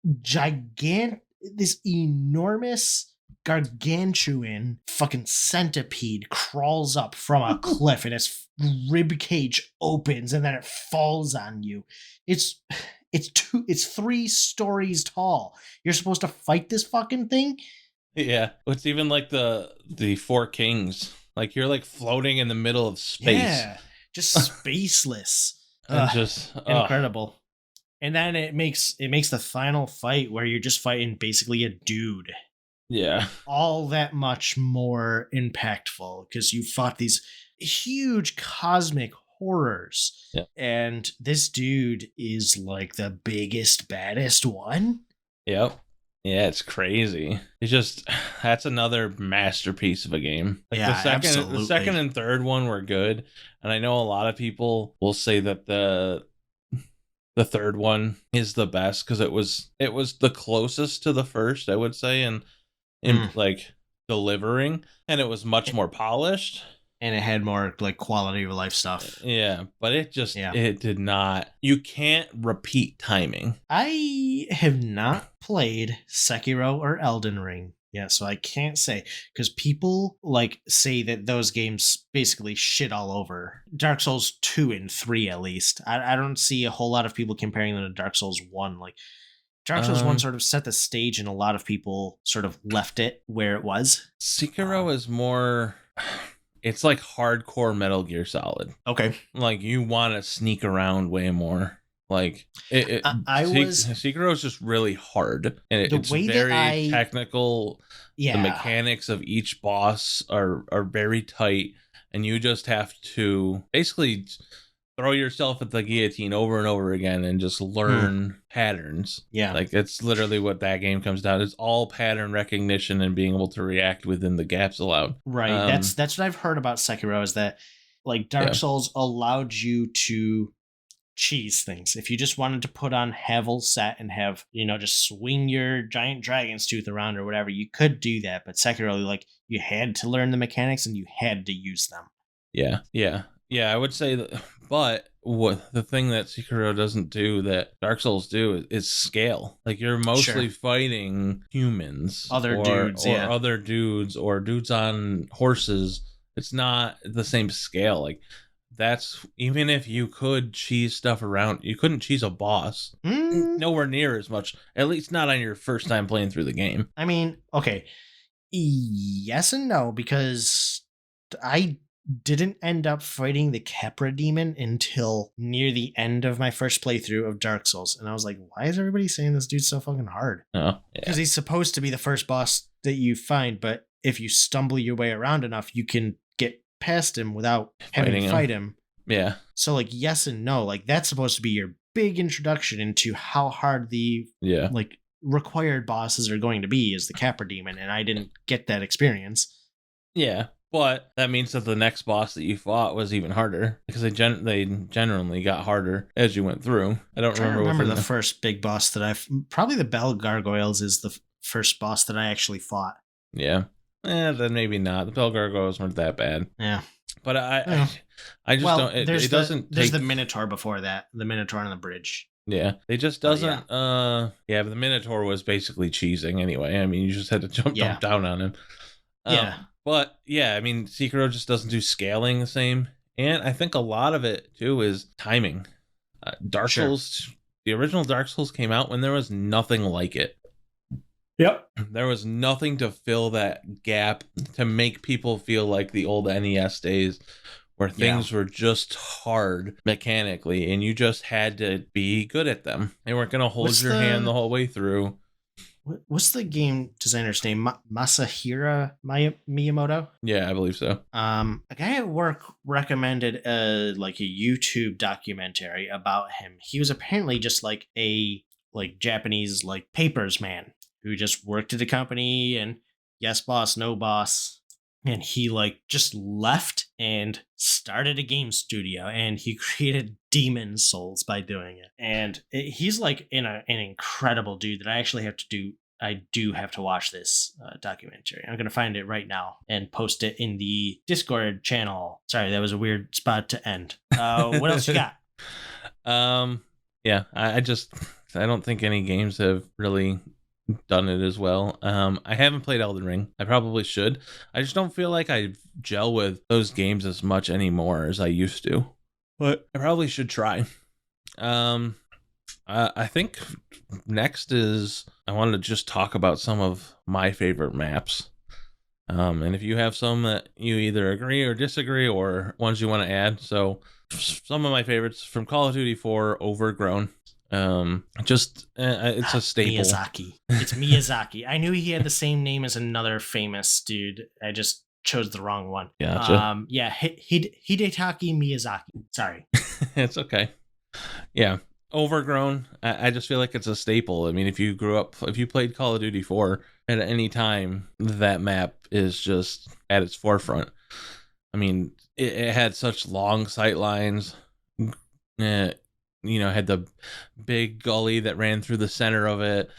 this enormous gargantuan fucking centipede crawls up from a cliff and its rib cage opens and then it falls on you. It's 3 stories tall. You're supposed to fight this fucking thing? Yeah. It's even like the 4 kings. Like you're like floating in the middle of space. Yeah. Just spaceless. Just incredible. And then it makes the final fight where you're just fighting basically a dude. Yeah. All that much more impactful because you fought these huge cosmic horrors. Yeah. And this dude is like the biggest, baddest one. Yep. Yeah, it's crazy. It's just, that's another masterpiece of a game. Like yeah, the second and third one were good. And I know a lot of people will say that the third one is the best because it was the closest to the first, I would say, and in like delivering, and it was much more polished. And it had more like quality of life stuff. Yeah, but it did not. You can't repeat timing. I have not played Sekiro or Elden Ring yet, so I can't say because people like say that those games basically shit all over Dark Souls 2 and 3 at least. I don't see a whole lot of people comparing them to Dark Souls 1. Like Dark Souls 1 sort of set the stage and a lot of people sort of left it where it was. Sekiro is more... It's like hardcore Metal Gear Solid. Okay. Like you want to sneak around way more. Like Sekiro is just really hard, and it's very technical. Yeah. The mechanics of each boss are very tight, and you just have to basically throw yourself at the guillotine over and over again and just learn patterns. Yeah. Like it's literally what that game comes down to. It's all pattern recognition and being able to react within the gaps allowed. Right. That's what I've heard about Sekiro is that like Dark Souls allowed you to cheese things. If you just wanted to put on Havel set and have, just swing your giant dragon's tooth around or whatever, you could do that. But Sekiro, like you had to learn the mechanics and you had to use them. Yeah. Yeah. Yeah, I would say that, but what the thing that Sekiro doesn't do that Dark Souls do is scale. Like you're mostly fighting humans, other dudes on horses. It's not the same scale. Like that's even if you could cheese stuff around, you couldn't cheese a boss. Nowhere near as much. At least not on your first time playing through the game. I mean, okay, yes and no because I didn't end up fighting the Capra demon until near the end of my first playthrough of Dark Souls. And I was like, why is everybody saying this dude's so fucking hard? Oh, because he's supposed to be the first boss that you find, but if you stumble your way around enough, you can get past him without having to fight him. Yeah. So like, yes and no, like that's supposed to be your big introduction into how hard the like required bosses are going to be is the Capra demon. And I didn't get that experience. Yeah. But that means that the next boss that you fought was even harder because they generally got harder as you went through. I don't remember the first big boss that probably the Bell Gargoyles is the first boss that I actually fought. Yeah. Then maybe not. The Bell Gargoyles weren't that bad. Yeah. But I just don't. It doesn't. There's the Minotaur before that. The Minotaur on the bridge. Yeah, it just doesn't. But the Minotaur was basically cheesing anyway. I mean, you just had to jump down on him. But yeah, I mean, Sekiro just doesn't do scaling the same, and I think a lot of it too is timing. Dark Souls, the original Dark Souls came out when there was nothing like it. Yep. There was nothing to fill that gap to make people feel like the old NES days where things were just hard mechanically and you just had to be good at them. They weren't going to hold your hand the whole way through. What's the game designer's name? Masahiro Miyamoto? Yeah, I believe so. A guy at work recommended a YouTube documentary about him. He was apparently just like a Japanese papers man who just worked at a company and yes boss, no boss. And he just left and started a game studio and he created Demon Souls by doing it. And he's an incredible dude that I do have to watch this documentary. I'm going to find it right now and post it in the Discord channel. Sorry, that was a weird spot to end. What else you got? Yeah, I don't think any games have really done it as well. I haven't played Elden Ring. I probably should. I just don't feel like I gel with those games as much anymore as I used to. But I probably should try. I think next is I wanted to just talk about some of my favorite maps. And if you have some that you either agree or disagree or ones you want to add. So some of my favorites from Call of Duty 4, Overgrown. It's a staple. Miyazaki. It's Miyazaki. I knew he had the same name as another famous dude. I just chose the wrong one. Gotcha. Hidetaki Miyazaki. Sorry. It's okay. Yeah. Overgrown. I just feel like it's a staple. I mean, if you played Call of Duty 4 at any time, that map is just at its forefront. I mean, it had such long sight lines. Had the big gully that ran through the center of it,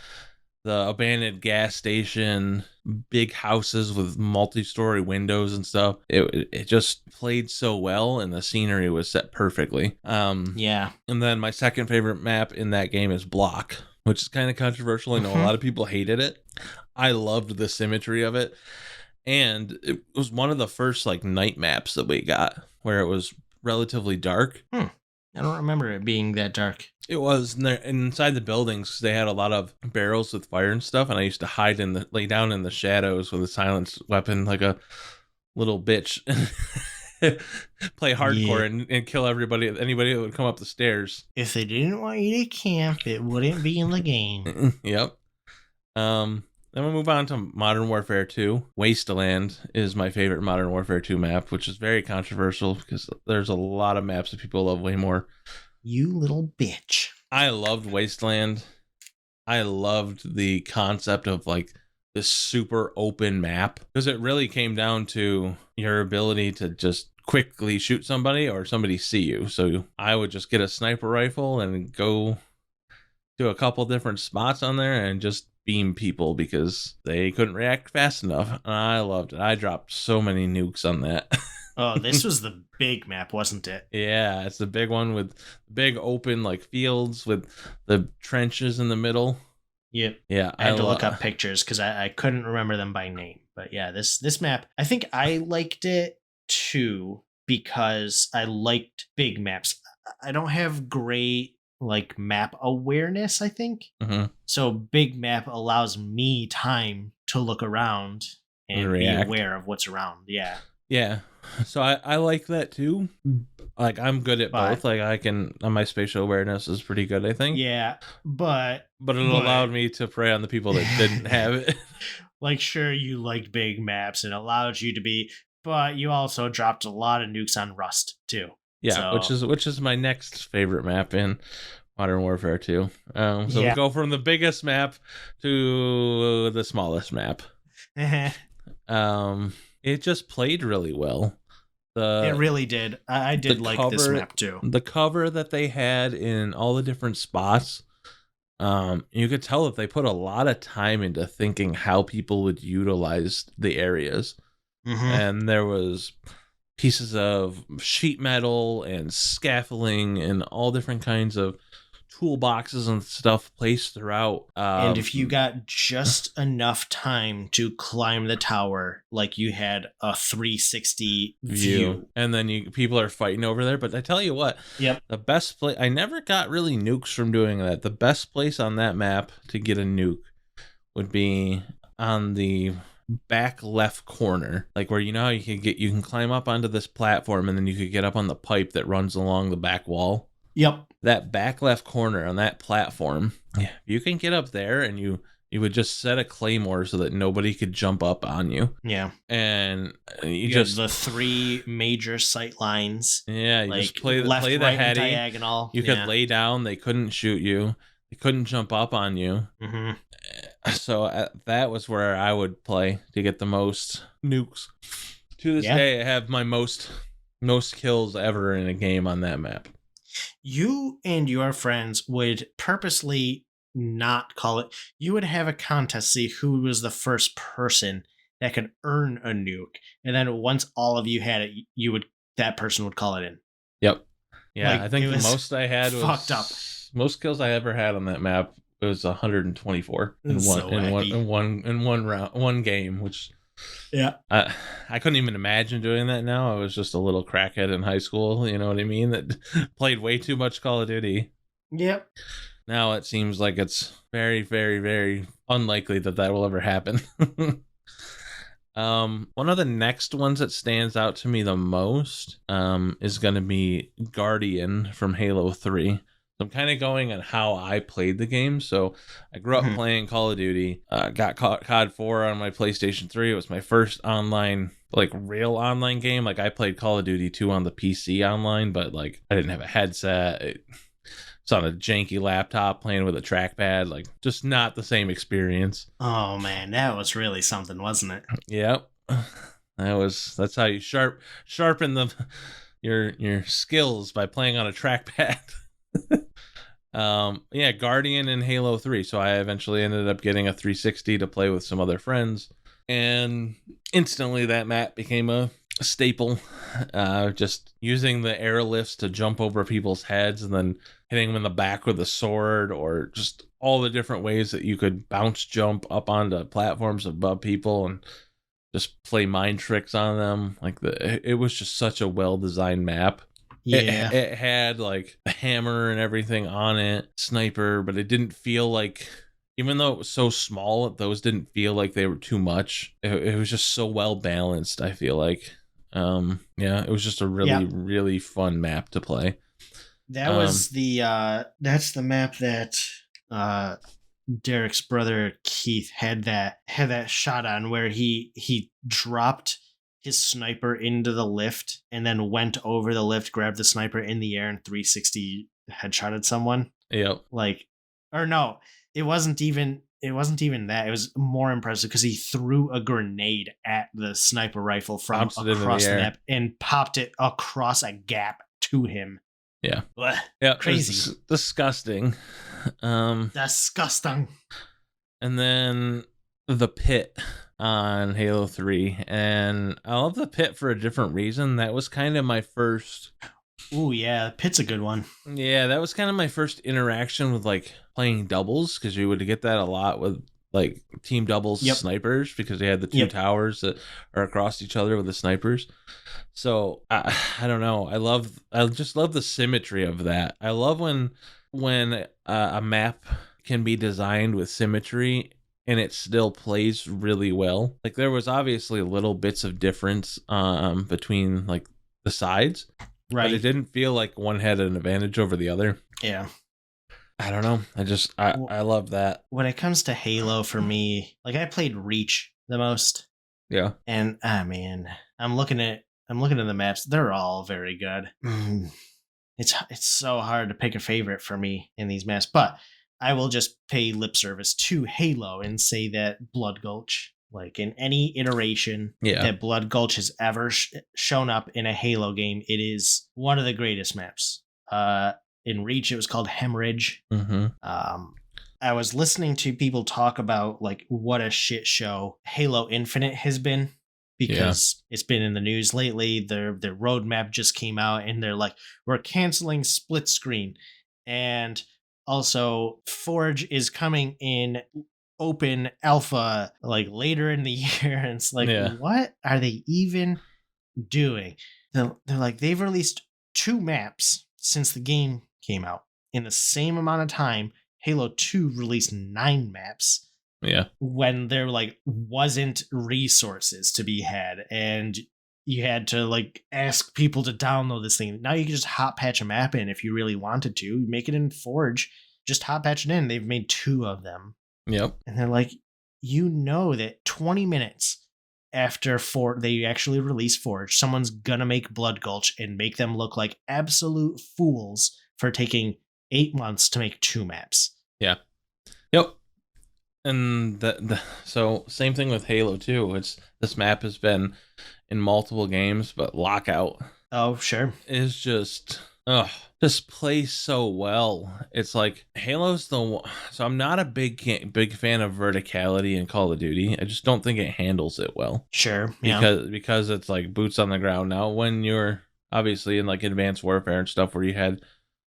the abandoned gas station, big houses with multi-story windows and stuff. It just played so well, and the scenery was set perfectly. Yeah. And then my second favorite map in that game is Block, which is kind of controversial. I know a lot of people hated it. I loved the symmetry of it, and it was one of the first night maps that we got where it was relatively dark. I don't remember it being that dark. It was inside the buildings. They had a lot of barrels with fire and stuff, and I used to lay down in the shadows with a silenced weapon like a little bitch, play hardcore and kill anybody that would come up the stairs. If they didn't want you to camp, it wouldn't be in the game. Yep. Then we'll move on to Modern Warfare 2. Wasteland is my favorite Modern Warfare 2 map, which is very controversial because there's a lot of maps that people love way more. You little bitch. I loved Wasteland. I loved the concept of this super open map because it really came down to your ability to just quickly shoot somebody or somebody see you. So I would just get a sniper rifle and go to a couple different spots on there and just beam people because they couldn't react fast enough. And I loved it. I dropped so many nukes on that. Oh, this was the big map, wasn't it? Yeah, it's the big one with big open fields with the trenches in the middle. Yep. Yeah, I had to look up pictures because I couldn't remember them by name. But yeah, this map, I think I liked it too because I liked big maps. I don't have great map awareness, I think. Mm-hmm. So big map allows me time to look around and be aware of what's around. Yeah. So I like that too. I'm good at both. My spatial awareness is pretty good, I think. Yeah, but it allowed me to prey on the people that didn't have it. Sure, you liked big maps and allowed you to be, but you also dropped a lot of nukes on Rust too. Yeah, so. which is my next favorite map in Modern Warfare 2. We go from the biggest map to the smallest map. it just played really well. It really did. I did like this map too. The cover that they had in all the different spots, you could tell that they put a lot of time into thinking how people would utilize the areas. And there was pieces of sheet metal and scaffolding and all different kinds of toolboxes and stuff placed throughout. And if you got just enough time to climb the tower, like you had a 360 view. And then people are fighting over there. But I tell you what, the best place, I never got really nukes from doing that. The best place on that map to get a nuke would be on the back left corner, like where how you can climb up onto this platform and then you could get up on the pipe that runs along the back wall. That back left corner on that platform, you can get up there and you would just set a claymore so that nobody could jump up on you. And you just the 3 major sight lines. You like just play left, the right, heady. and diagonal. You could lay down, they couldn't shoot you, they couldn't jump up on you. So that was where I would play to get the most nukes. To this day, I have my most kills ever in a game on that map. You and your friends would purposely not call it. You would have a contest, see who was the first person that could earn a nuke, and then once all of you had it, that person would call it in. Yeah, I think the most I had was fucked up. Most kills I ever had on that map. It was 124 in one game, which I couldn't even imagine doing that now. I was just a little crackhead in high school, you know what I mean, that played way too much Call of Duty. Now it seems like it's very, very, very unlikely that will ever happen. One of the next ones that stands out to me the most is going to be Guardian from Halo 3. I'm kind of going on how I played the game. So I grew up playing Call of Duty, got COD 4 on my PlayStation 3. It was my first online, like real online game. Like I played Call of Duty 2 on the PC online, but like I didn't have a headset. It's on a janky laptop playing with a trackpad, like just not the same experience. Oh man, that was really something, wasn't it? Yep. That's how you sharpen your skills, by playing on a trackpad. Guardian and Halo 3. So I eventually ended up getting a 360 to play with some other friends, and instantly that map became a staple. Just using the airlifts to jump over people's heads and then hitting them in the back with a sword, or just all the different ways that you could bounce jump up onto platforms above people and just play mind tricks on them. Like it was just such a well-designed map. It had like a hammer and everything on it, sniper, but it didn't feel like, even though it was so small, those didn't feel like they were too much. It was just so well balanced, I feel like. It was just a really, really fun map to play. That was that's the map that Derek's brother Keith had that shot on, where he dropped his sniper into the lift and then went over the lift, grabbed the sniper in the air, and 360 headshotted someone. Yep. It wasn't even that. It was more impressive because he threw a grenade at the sniper rifle from across the map and popped it across a gap to him. Yeah. Blech. Yeah. Crazy. Disgusting. Disgusting. And then the pit on Halo 3. And I love the pit for a different reason. That was kind of my first... Ooh, yeah, pit's a good one. Yeah, that was kind of my first interaction with like playing doubles, because you would get that a lot with like team doubles snipers, because they had the two towers that are across each other with the snipers. So I don't know. I just love the symmetry of that. I love when a map can be designed with symmetry and it still plays really well. Like there was obviously little bits of difference between like the sides. Right. But it didn't feel like one had an advantage over the other. Yeah. I don't know. I love that. When it comes to Halo, for me, like I played Reach the most. Yeah. And man, I'm looking at the maps. They're all very good. It's so hard to pick a favorite for me in these maps, but I will just pay lip service to Halo and say that Blood Gulch Like in any iteration that Blood Gulch has ever shown up in a Halo game, it is one of the greatest maps. In Reach, it was called Hemorrhage. I was listening to people talk about like what a shit show Halo Infinite has been, because it's been in the news lately. Their roadmap just came out and they're like, we're canceling split screen. And also Forge is coming in open alpha like later in the year. And it's like, what are they even doing? They're like, they've released 2 maps since the game came out. In the same amount of time, Halo 2 released 9 maps. When there like wasn't resources to be had, and you had to like ask people to download this thing. Now you can just hot patch a map in if you really wanted to. You make it in Forge, just hot patch it in. They've made 2 of them. And they're like, that 20 minutes after they actually release Forge, someone's gonna make Blood Gulch and make them look like absolute fools for taking 8 months to make 2 maps. And so same thing with Halo 2. This map has been in multiple games, but Lockout is just plays so well. It's like Halo's so I'm not a big fan of verticality in Call of Duty. I just don't think it handles it well. Because it's like boots on the ground. Now when you're obviously in like Advanced Warfare and stuff where you had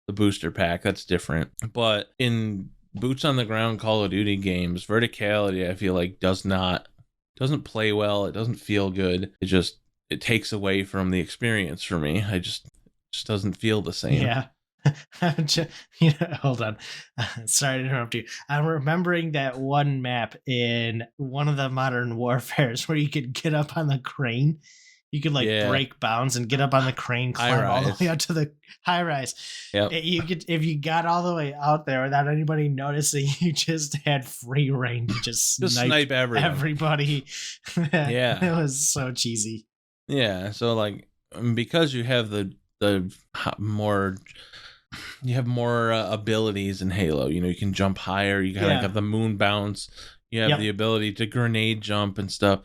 the booster pack, that's different. But in boots on the ground Call of Duty games, verticality I feel like doesn't play well. It doesn't feel good. It takes away from the experience for me. I just doesn't feel the same. Hold on. Sorry to interrupt you. I'm remembering that one map in one of the Modern Warfares where you could get up on the crane. You could break bounds and get up on the crane, climb all the way up to the high rise. You could, if you got all the way out there without anybody noticing, you just had free reign to just snipe everybody. It was so cheesy. So like because you have more abilities in Halo. You can jump higher. You kind of have the moon bounce. You have the ability to grenade jump and stuff.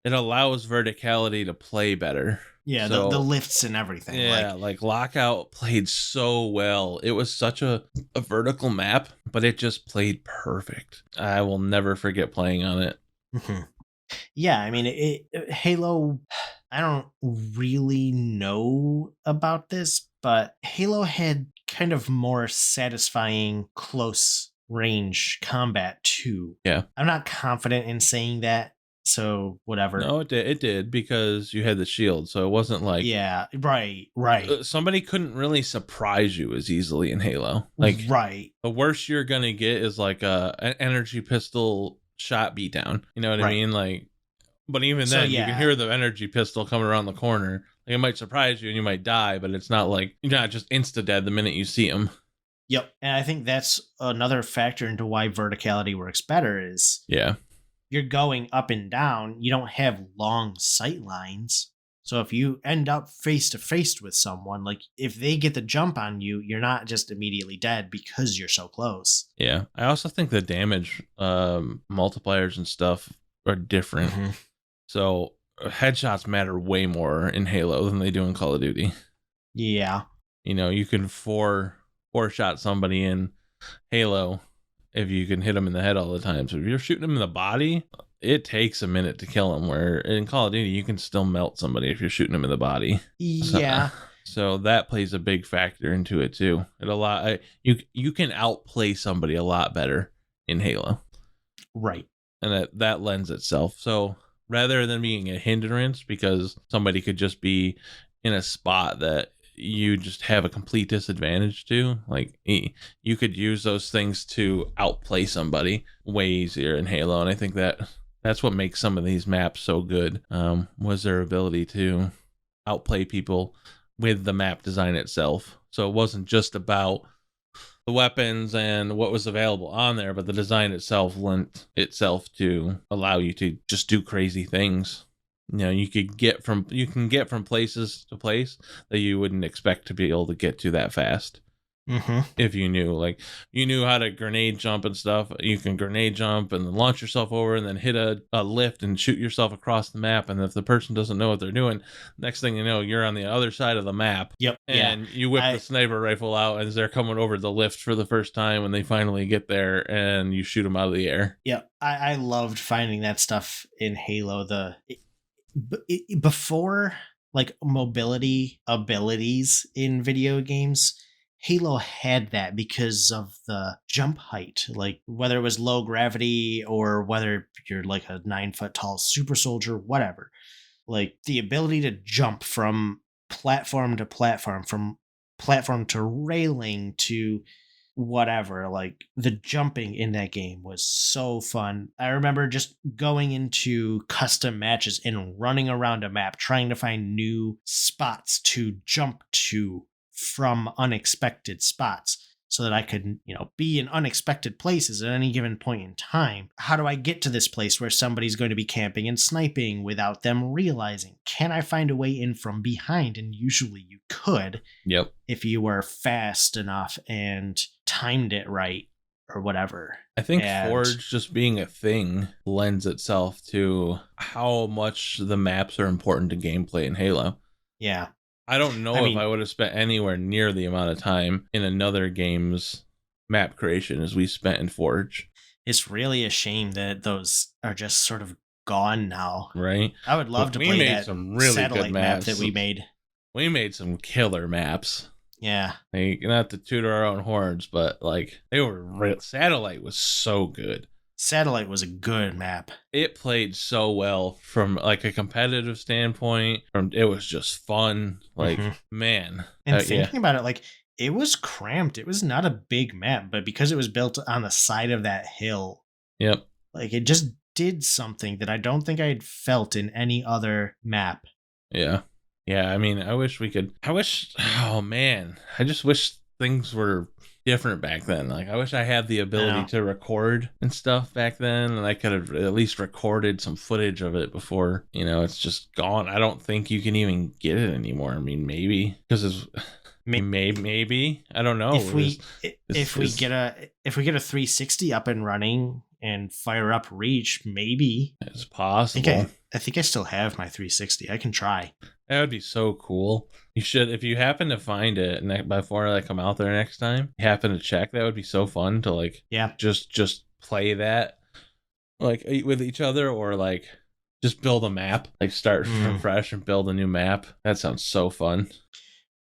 It allows verticality to play better. The lifts and everything. Like Lockout played so well. It was such a vertical map, but it just played perfect. I will never forget playing on it. I mean, Halo, I don't really know about this, but Halo had kind of more satisfying close range combat too. I'm not confident in saying that. So whatever. No, it did because you had the shield, so it wasn't like right. Somebody couldn't really surprise you as easily in Halo. Like the worst you're gonna get is like an energy pistol shot beatdown. You know what I mean? Like, but even then, you can hear the energy pistol coming around the corner. Like, it might surprise you and you might die, but it's not like you're not just insta dead the minute you see him. And I think that's another factor into why verticality works better is you're going up and down, you don't have long sight lines. So if you end up face to face with someone, like if they get the jump on you, you're not just immediately dead because you're so close. I also think the damage multipliers and stuff are different. So headshots matter way more in Halo than they do in Call of Duty. You can four shot somebody in Halo if you can hit them in the head all the time. So if you're shooting them in the body, it takes a minute to kill them, where in Call of Duty you can still melt somebody if you're shooting them in the body. So that plays a big factor into it too. You can outplay somebody a lot better in Halo. And that lends itself. So rather than being a hindrance because somebody could just be in a spot that you just have a complete disadvantage to, like you could use those things to outplay somebody way easier in Halo. And I think that's what makes some of these maps so good, was their ability to outplay people with the map design itself. So it wasn't just about the weapons and what was available on there, but the design itself lent itself to allow you to just do crazy things. You can get from places to place that you wouldn't expect to be able to get to that fast. If you knew, like, you knew how to grenade jump and stuff, you can grenade jump and then launch yourself over and then hit a lift and shoot yourself across the map. And if the person doesn't know what they're doing, next thing you know, you're on the other side of the map. Yep. And you whip the sniper rifle out as they're coming over the lift for the first time when they finally get there, and you shoot them out of the air. Yep. I loved finding that stuff in Halo. Before, like, mobility abilities in video games, Halo had that because of the jump height, like whether it was low gravity or whether you're like a 9-foot tall super soldier, whatever. Like the ability to jump from platform to platform, from platform to railing to whatever, like the jumping in that game was so fun. I remember just going into custom matches and running around a map trying to find new spots to jump to from unexpected spots so that I could, be in unexpected places at any given point in time. How do I get to this place where somebody's going to be camping and sniping without them realizing? Can I find a way in from behind? And usually you could. Yep. If you were fast enough and timed it right or whatever. I think Forge just being a thing lends itself to how much the maps are important to gameplay in Halo. Yeah. I don't know if I would have spent anywhere near the amount of time in another game's map creation as we spent in Forge. It's really a shame that those are just sort of gone now. Right? I would love to play that some really satellite good map that we made. We made some killer maps. Yeah. Like, not to toot our own horns, but like they were real. Satellite was so good. Satellite was a good map. It played so well from like a competitive standpoint. It was just fun. Like, man. And thinking about it, like, it was cramped. It was not a big map, but because it was built on the side of that hill. Yep. Like, it just did something that I don't think I had felt in any other map. Yeah. Yeah, I mean, oh man, I just wish things were different back then. Like, I wish I had the ability to record and stuff back then, and I could have at least recorded some footage of it before, it's just gone. I don't think you can even get it anymore. I mean, maybe because it's maybe I don't know. If we get a 360 up and running and fire up Reach, maybe it's possible. I think I still have my 360. I can try. That would be so cool. You should, if you happen to find it before I come out there next time, you happen to check. That would be so fun to just play that like with each other, or like just build a map, like start from fresh and build a new map. That sounds so fun.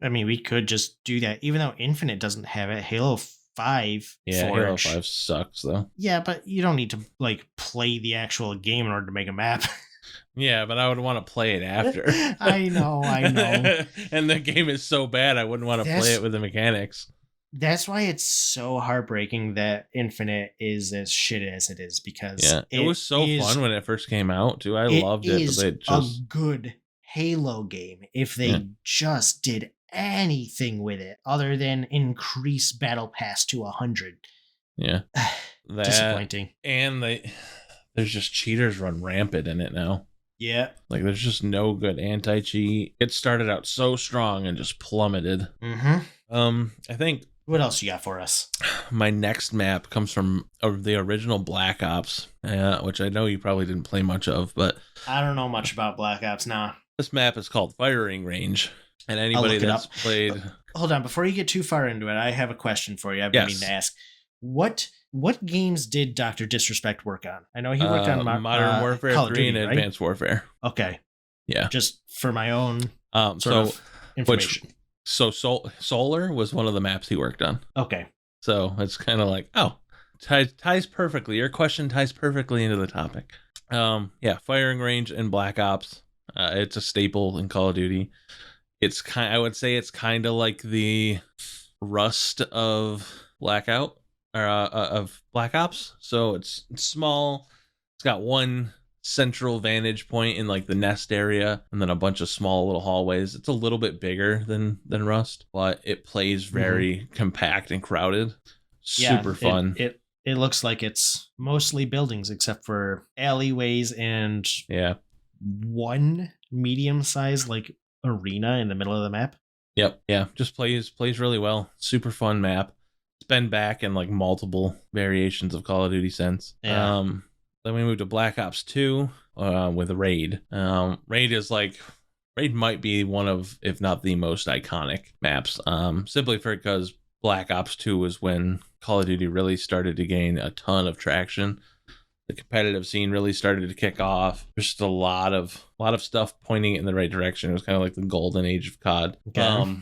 I mean, we could just do that, even though Infinite doesn't have it. Halo 5. Yeah, Forge. Halo 5 sucks though. Yeah, but you don't need to like play the actual game in order to make a map. Yeah, but I would want to play it after. I know. And the game is so bad, I wouldn't want to play it with the mechanics. That's why it's so heartbreaking that Infinite is as shit as it is, because it was so fun when it first came out, too. I loved it. But they just a good Halo game if they just did anything with it other than increase Battle Pass to 100. Yeah. Disappointing. And there's just cheaters run rampant in it now. Yeah. Like, there's just no good anti-cheat. It started out so strong and just plummeted. I think... What else you got for us? My next map comes from the original Black Ops, which I know you probably didn't play much of, but... I don't know much about Black Ops now. This map is called Firing Range, and anybody that's played... Hold on, before you get too far into it, I have a question for you. I've been meaning to ask. What games did Dr. Disrespect work on? I know he worked on Modern Warfare 3 and Advanced Warfare. Okay. Yeah. Just for my own sort of information. Solar was one of the maps he worked on. Okay. So it's kind of like, ties perfectly. Your question ties perfectly into the topic. Firing Range and Black Ops. It's a staple in Call of Duty. I would say it's kind of like the Rust of Blackout. Of Black Ops. So it's small. It's got one central vantage point in like the nest area, and then a bunch of small little hallways. It's a little bit bigger than Rust, but it plays very compact and crowded. Super fun. It looks like it's mostly buildings except for alleyways and one medium-sized like arena in the middle of the map. Yep. Yeah. Just plays really well. Super fun map. It's been back in like multiple variations of Call of Duty since. Yeah. Then we moved to Black Ops 2 with Raid. Raid might be one of, if not the most iconic maps. Simply because Black Ops 2 was when Call of Duty really started to gain a ton of traction. The competitive scene really started to kick off. There's just a lot of stuff pointing in the right direction. It was kind of like the golden age of COD. Okay.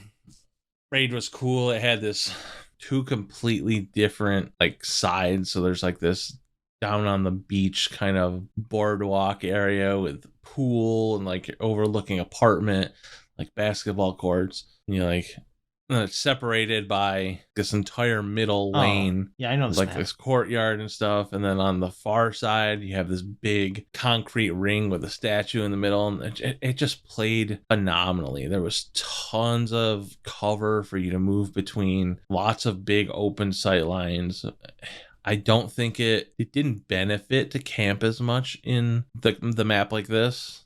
Raid was cool. It had this two completely different like sides. So there's like this down on the beach kind of boardwalk area with pool and like overlooking apartment, like basketball courts. And you like, and it's separated by this entire middle lane. Yeah, I know this like map. this courtyard and stuff. And then on the far side, you have this big concrete ring with a statue in the middle. And it just played phenomenally. There was tons of cover for you to move between, lots of big open sight lines. I don't think it didn't benefit to camp as much in the map like this.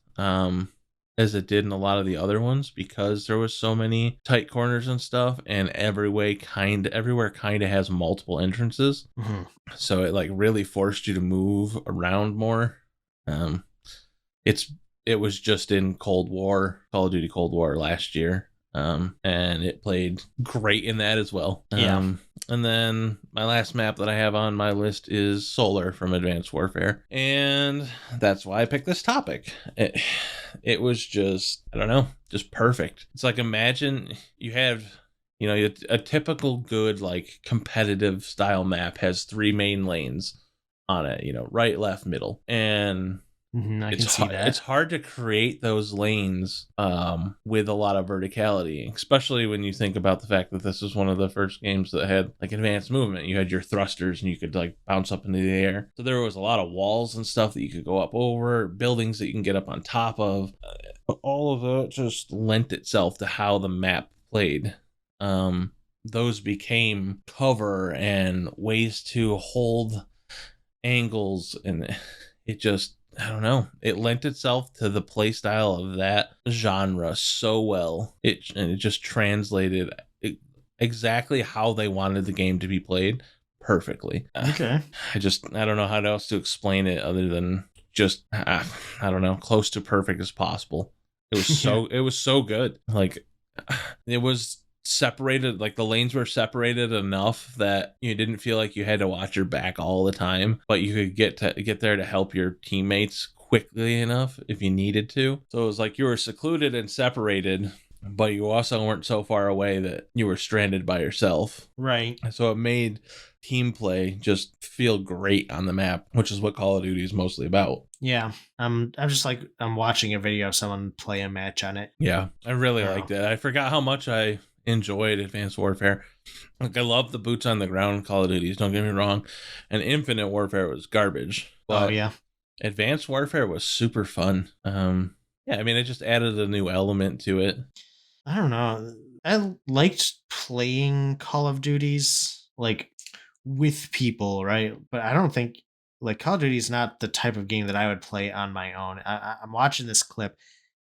As it did in a lot of the other ones, because there was so many tight corners and stuff, and everywhere kind of has multiple entrances. Mm-hmm. So it like really forced you to move around more. It was just in Call of Duty Cold War last year. And it played great in that as well. Yeah. And then my last map that I have on my list is Solar from Advanced Warfare. And that's why I picked this topic. It was just, I don't know, just perfect. It's like, imagine you have, a typical good, like, competitive style map has 3 main lanes on it, right, left, middle. And I can see that. It's hard to create those lanes with a lot of verticality, especially when you think about the fact that this was one of the first games that had like advanced movement. You had your thrusters and you could like bounce up into the air. So there was a lot of walls and stuff that you could go up over, buildings that you can get up on top of. All of it just lent itself to how the map played. Those became cover and ways to hold angles, and it just, I don't know. It lent itself to the play style of that genre so well. It just translated exactly how they wanted the game to be played perfectly. Okay. I don't know how else to explain it other than just, I don't know, close to perfect as possible. It was it was so good. Like, it was separated, like the lanes were separated enough that you didn't feel like you had to watch your back all the time, but you could get there to help your teammates quickly enough if you needed to. So it was like you were secluded and separated, but you also weren't so far away that you were stranded by yourself. Right. So it made team play just feel great on the map, which is what Call of Duty is mostly about. Yeah. I'm just like, I'm watching a video of someone play a match on it. Yeah, I really liked it. I forgot how much I enjoyed Advanced Warfare. Like, I love the boots on the ground Call of Duties, don't get me wrong, and Infinite Warfare was garbage, but yeah, Advanced Warfare was super fun. Yeah, I mean, it just added a new element to it. I don't know, I liked playing Call of Duties like with people, right? But I don't think like Call of Duty is not the type of game that I would play on my own. I'm watching this clip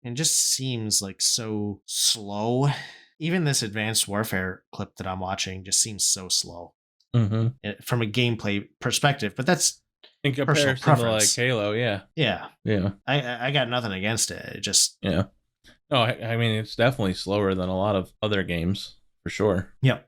and it just seems like so slow. Even this Advanced Warfare clip that I'm watching just seems so slow from a gameplay perspective. But that's in comparison to like Halo, yeah. I got nothing against it. It just No, I mean, it's definitely slower than a lot of other games for sure. Yep.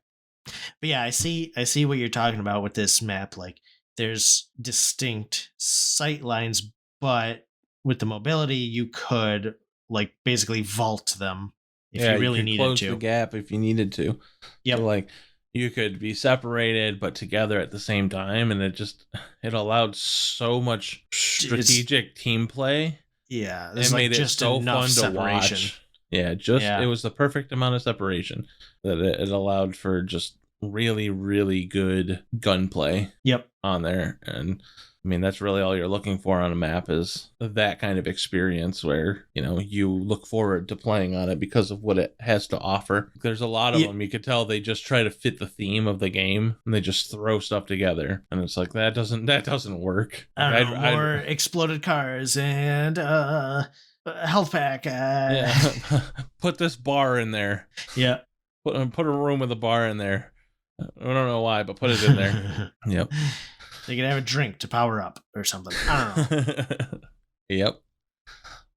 But yeah, I see what you're talking about with this map. Like, there's distinct sight lines, but with the mobility, you could like basically vault them if you really needed close to. The gap if you needed to. Yep. So like you could be separated but together at the same time, and it allowed so much strategic team play. Yeah, it made it so fun to watch. It was the perfect amount of separation that it allowed for just really, really good gunplay. Yep. On there. And I mean, that's really all you're looking for on a map, is that kind of experience where, you look forward to playing on it because of what it has to offer. There's a lot of them. You could tell they just try to fit the theme of the game and they just throw stuff together. And it's like, that doesn't work. More exploded cars and Health pack. Yeah. Put this bar in there. Yeah. Put a room with a bar in there. I don't know why, but put it in there. Yep. They can have a drink to power up or something. I don't know. Yep.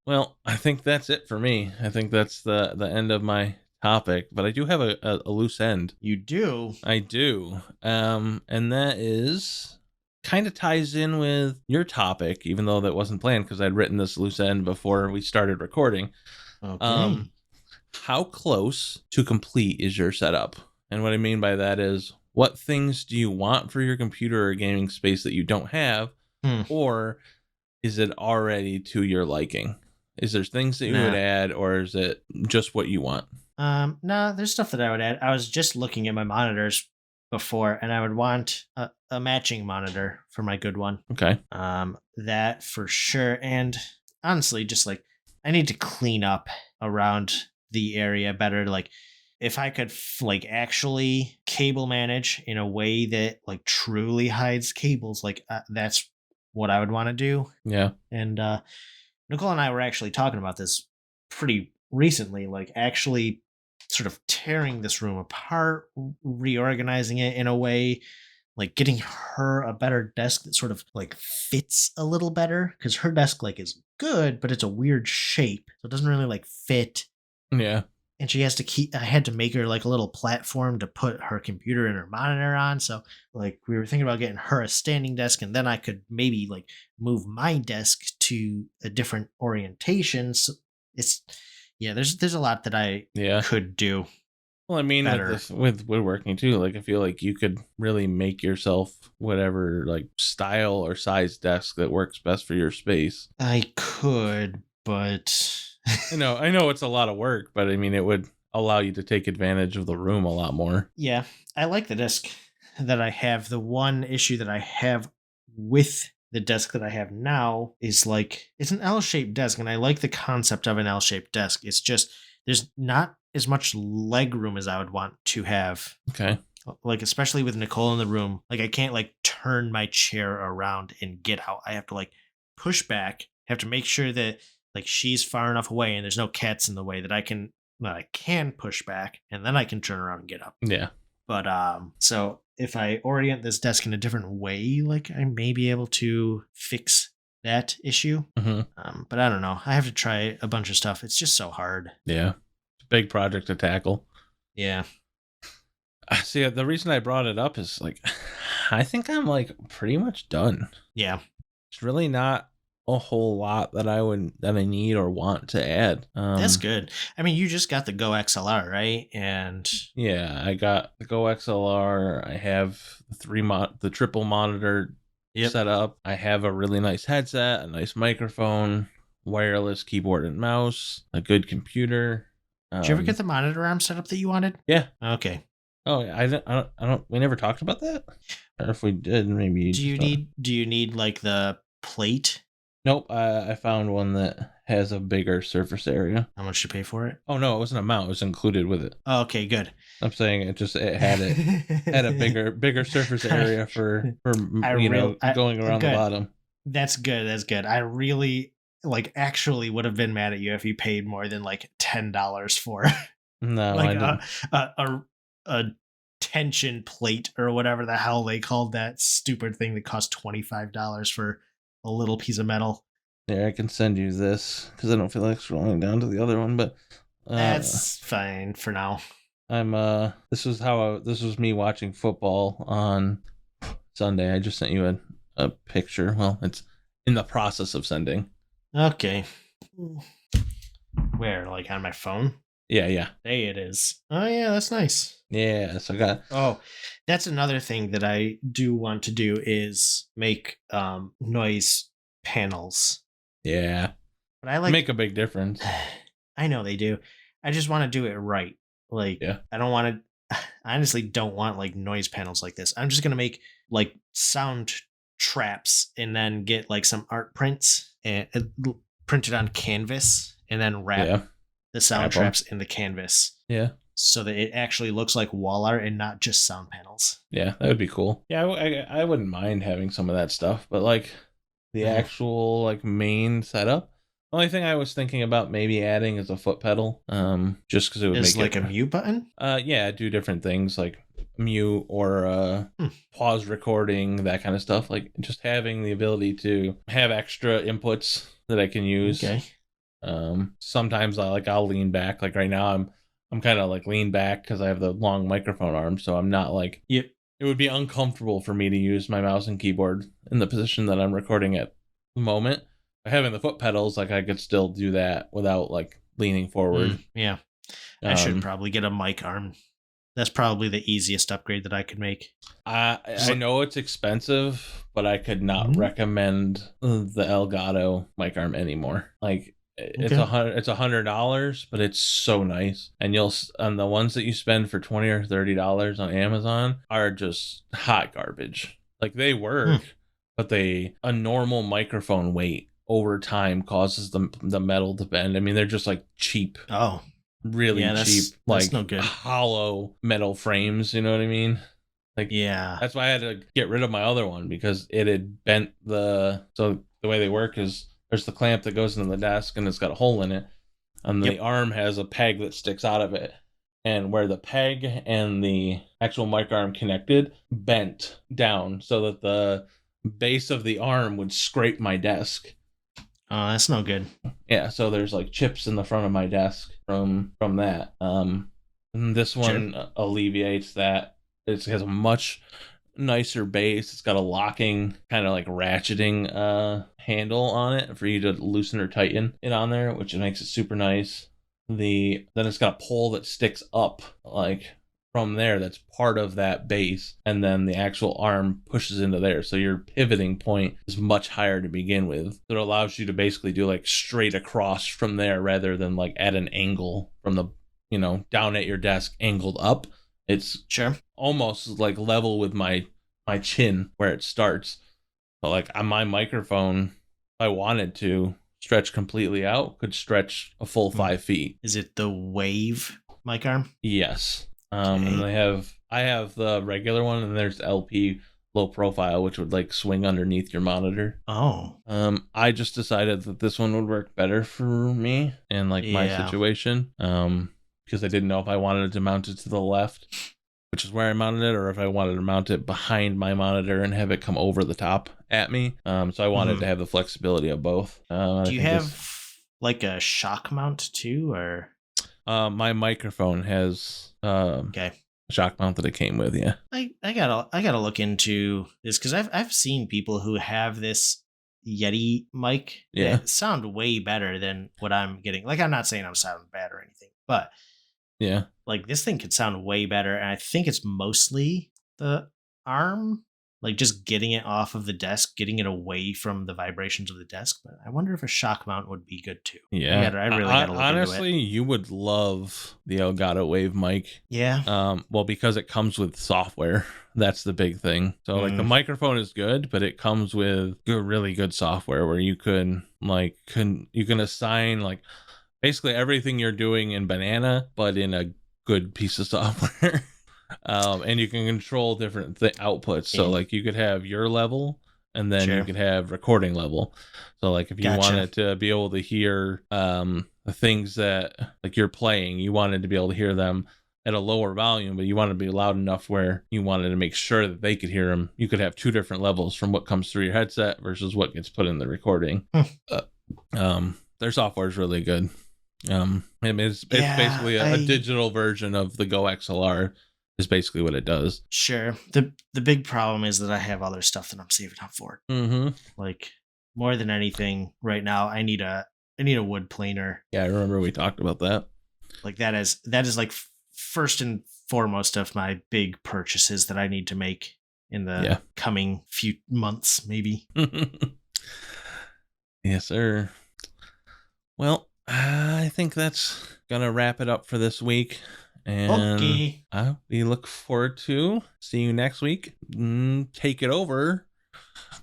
Well, I think that's it for me. I think that's the end of my topic, but I do have a loose end. You do? I do. And that is kind of ties in with your topic, even though that wasn't planned because I'd written this loose end before we started recording. Okay. How close to complete is your setup? And what I mean by that is, what things do you want for your computer or gaming space that you don't have? Or is it already to your liking? Is there things that you would add, or is it just what you want? No, there's stuff that I would add. I was just looking at my monitors before, and I would want a matching monitor for my good one. Okay. That for sure. And honestly, just like I need to clean up around the area better. Like if I could like actually cable manage in a way that like truly hides cables, like that's what I would want to do. Yeah. And Nicole and I were actually talking about this pretty recently, like actually sort of tearing this room apart, reorganizing it in a way, like getting her a better desk that sort of like fits a little better, because her desk like is good, but it's a weird shape, so it doesn't really like fit. Yeah. And she has to keep, I had to make her like a little platform to put her computer and her monitor on. So like we were thinking about getting her a standing desk, and then I could maybe like move my desk to a different orientation. So it's, yeah, there's a lot that I could do. Well, I mean, with woodworking too, like I feel like you could really make yourself whatever like style or size desk that works best for your space. I could, but I know it's a lot of work, but I mean, it would allow you to take advantage of the room a lot more. Yeah, I like the desk that I have. The one issue that I have with the desk that I have now is like it's an L-shaped desk, and I like the concept of an L-shaped desk. It's just there's not as much leg room as I would want to have. Okay. Like especially with Nicole in the room, like I can't like turn my chair around and get out. I have to like push back, have to make sure that like she's far enough away and there's no cats in the way that I can push back, and then I can turn around and get up. Yeah. But so if I orient this desk in a different way, like I may be able to fix that issue. But I don't know. I have to try a bunch of stuff. It's just so hard. Yeah. It's a big project to tackle. Yeah. See, the reason I brought it up is like, I think I'm like pretty much done. Yeah. It's really not a whole lot that I need or want to add. That's good. I mean, you just got the Go XLR, right? And yeah, I got the Go XLR. I have the triple monitor set up. I have a really nice headset, a nice microphone, wireless keyboard and mouse, a good computer. Did you ever get the monitor arm set up that you wanted? Yeah. Okay. Oh, I don't. We never talked about that. Or if we did, maybe. Do you need like the plate? Nope, I found one that has a bigger surface area. How much did you pay for it? Oh no, it wasn't a mount; it was included with it. Oh, okay, good. I'm saying it had a bigger surface area for going around the bottom. That's good. That's good. I really actually would have been mad at you if you paid more than like $10 for no, like a tension plate or whatever the hell they called that stupid thing that cost $25 for a little piece of metal. Yeah, I can send you this because I don't feel like scrolling down to the other one, but that's fine for now. This was me watching football on Sunday. I just sent you a picture. Well, it's in the process of sending. Okay. Where? Like on my phone? Yeah. There it is. Oh yeah, that's nice. Yeah, so I got. Oh, that's another thing that I do want to do is make noise panels. Yeah, but I like make a big difference. I know they do. I just want to do it right. Like, I don't want to. I honestly don't want like noise panels like this. I'm just gonna make like sound traps and then get like some art prints and printed on canvas and then wrap the sound traps in the canvas. Yeah. So that it actually looks like wall art and not just sound panels. Yeah, that would be cool. Yeah, I wouldn't mind having some of that stuff, but like the actual like main setup, Only thing I was thinking about maybe adding is a foot pedal, just because it would Is make like a mute button? Yeah, do different things like mute or pause recording, that kind of stuff. Like just having the ability to have extra inputs that I can use. Okay. Sometimes I'll lean back. Like right now, I'm kind of like lean back because I have the long microphone arm, so I'm not like. Yep. It would be uncomfortable for me to use my mouse and keyboard in the position that I'm recording at the moment. By having the foot pedals, like I could still do that without like leaning forward. Yeah. I should probably get a mic arm. That's probably the easiest upgrade that I could make. I know it's expensive, but I could not recommend the Elgato mic arm anymore. Like it's $100, but it's so nice. And the ones that you spend for $20 or $30 on Amazon are just hot garbage. Like they work, but a normal microphone weight over time causes the metal to bend. I mean, they're just like cheap. Oh. Really cheap, that's like no good. hollow metal frames, you know what I mean? Like, yeah, that's why I had to get rid of my other one because it had bent so the way they work is there's the clamp that goes into the desk and it's got a hole in it, and the arm has a peg that sticks out of it, and where the peg and the actual mic arm connected bent down so that the base of the arm would scrape my desk. Oh, that's no good. Yeah, so there's like chips in the front of my desk from that. And this one alleviates that. It has a much nicer base. It's got a locking kind of like ratcheting handle on it for you to loosen or tighten it on there, which makes it super nice. Then it's got a pole that sticks up like from there that's part of that base, and then the actual arm pushes into there, so your pivoting point is much higher to begin with. It allows you to basically do like straight across from there rather than like at an angle from the down at your desk angled up. It's almost like level with my chin where it starts, but like on my microphone, if I wanted to stretch completely out, could stretch a full 5 feet. Is it the Wave mic arm? Yes. And I have the regular one, and there's LP low profile, which would like swing underneath your monitor. Oh. I just decided that this one would work better for me and like my situation. Because I didn't know if I wanted to mount it to the left, which is where I mounted it, or if I wanted to mount it behind my monitor and have it come over the top at me. So I wanted to have the flexibility of both. Do you have like a shock mount too, or? My microphone has a shock mount that it came with. Yeah, I gotta look into this because I've seen people who have this Yeti mic. Yeah, sound way better than what I'm getting. Like, I'm not saying I'm sounding bad or anything, but yeah, like this thing could sound way better, and I think it's mostly the arm. Like just getting it off of the desk, getting it away from the vibrations of the desk. But I wonder if a shock mount would be good too. Yeah, I really gotta look honestly, into it. You would love the Elgato Wave mic. Yeah. Well, because it comes with software. That's the big thing. So like the microphone is good, but it comes with really good software where you can assign like basically everything you're doing in Banana, but in a good piece of software. And you can control different outputs. So like you could have your level, and then you could have recording level. So like if you wanted to be able to hear the things that like you're playing, you wanted to be able to hear them at a lower volume, but you wanted to be loud enough where you wanted to make sure that they could hear them. You could have two different levels from what comes through your headset versus what gets put in the recording. Their software is really good. It's basically a digital version of the Go XLR. Is basically what it does. Sure. The big problem is that I have other stuff that I'm saving up for. Like more than anything right now, I need a wood planer. Yeah, I remember we talked about that. Like that is like first and foremost of my big purchases that I need to make in the coming few months, maybe. Yes, sir. Well, I think that's gonna wrap it up for this week. And we look forward to see you next week. Take it over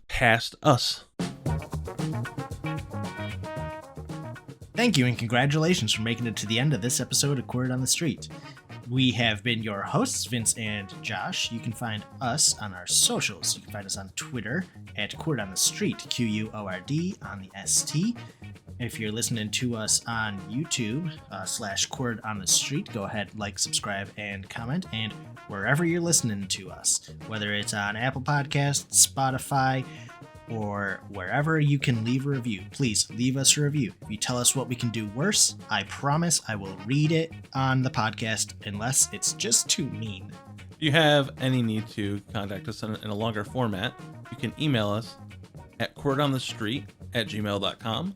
past us. Thank you and congratulations for making it to the end of this episode of Word on the Street. We have been your hosts, Vince and Josh. You can find us on our socials. You can find us on Twitter at Quord on the Street, QUORD on the ST. If you're listening to us on YouTube /Quord on the Street, go ahead, like, subscribe, and comment. And wherever you're listening to us, whether it's on Apple Podcasts, Spotify, or wherever you can leave a review, please leave us a review. If you tell us what we can do worse, I promise I will read it on the podcast unless it's just too mean. If you have any need to contact us in a longer format, you can email us at quordonthestreet@gmail.com,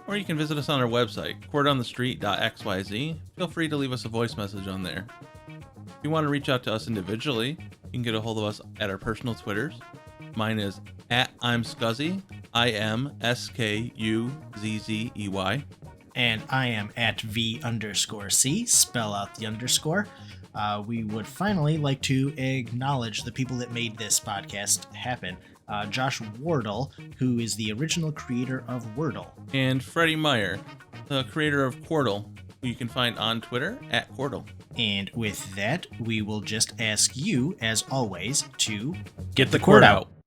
or you can visit us on our website, quordonthestreet.xyz. Feel free to leave us a voice message on there. If you want to reach out to us individually, you can get a hold of us at our personal Twitters. Mine is at I'm Scuzzy, IMSKUZZEY. And I am at V_C, spell out the underscore. We would finally like to acknowledge the people that made this podcast happen. Josh Wardle, who is the original creator of Wordle. And Freddie Meyer, the creator of Quordle, who you can find on Twitter at Quordle. And with that, we will just ask you, as always, to get the Quord out.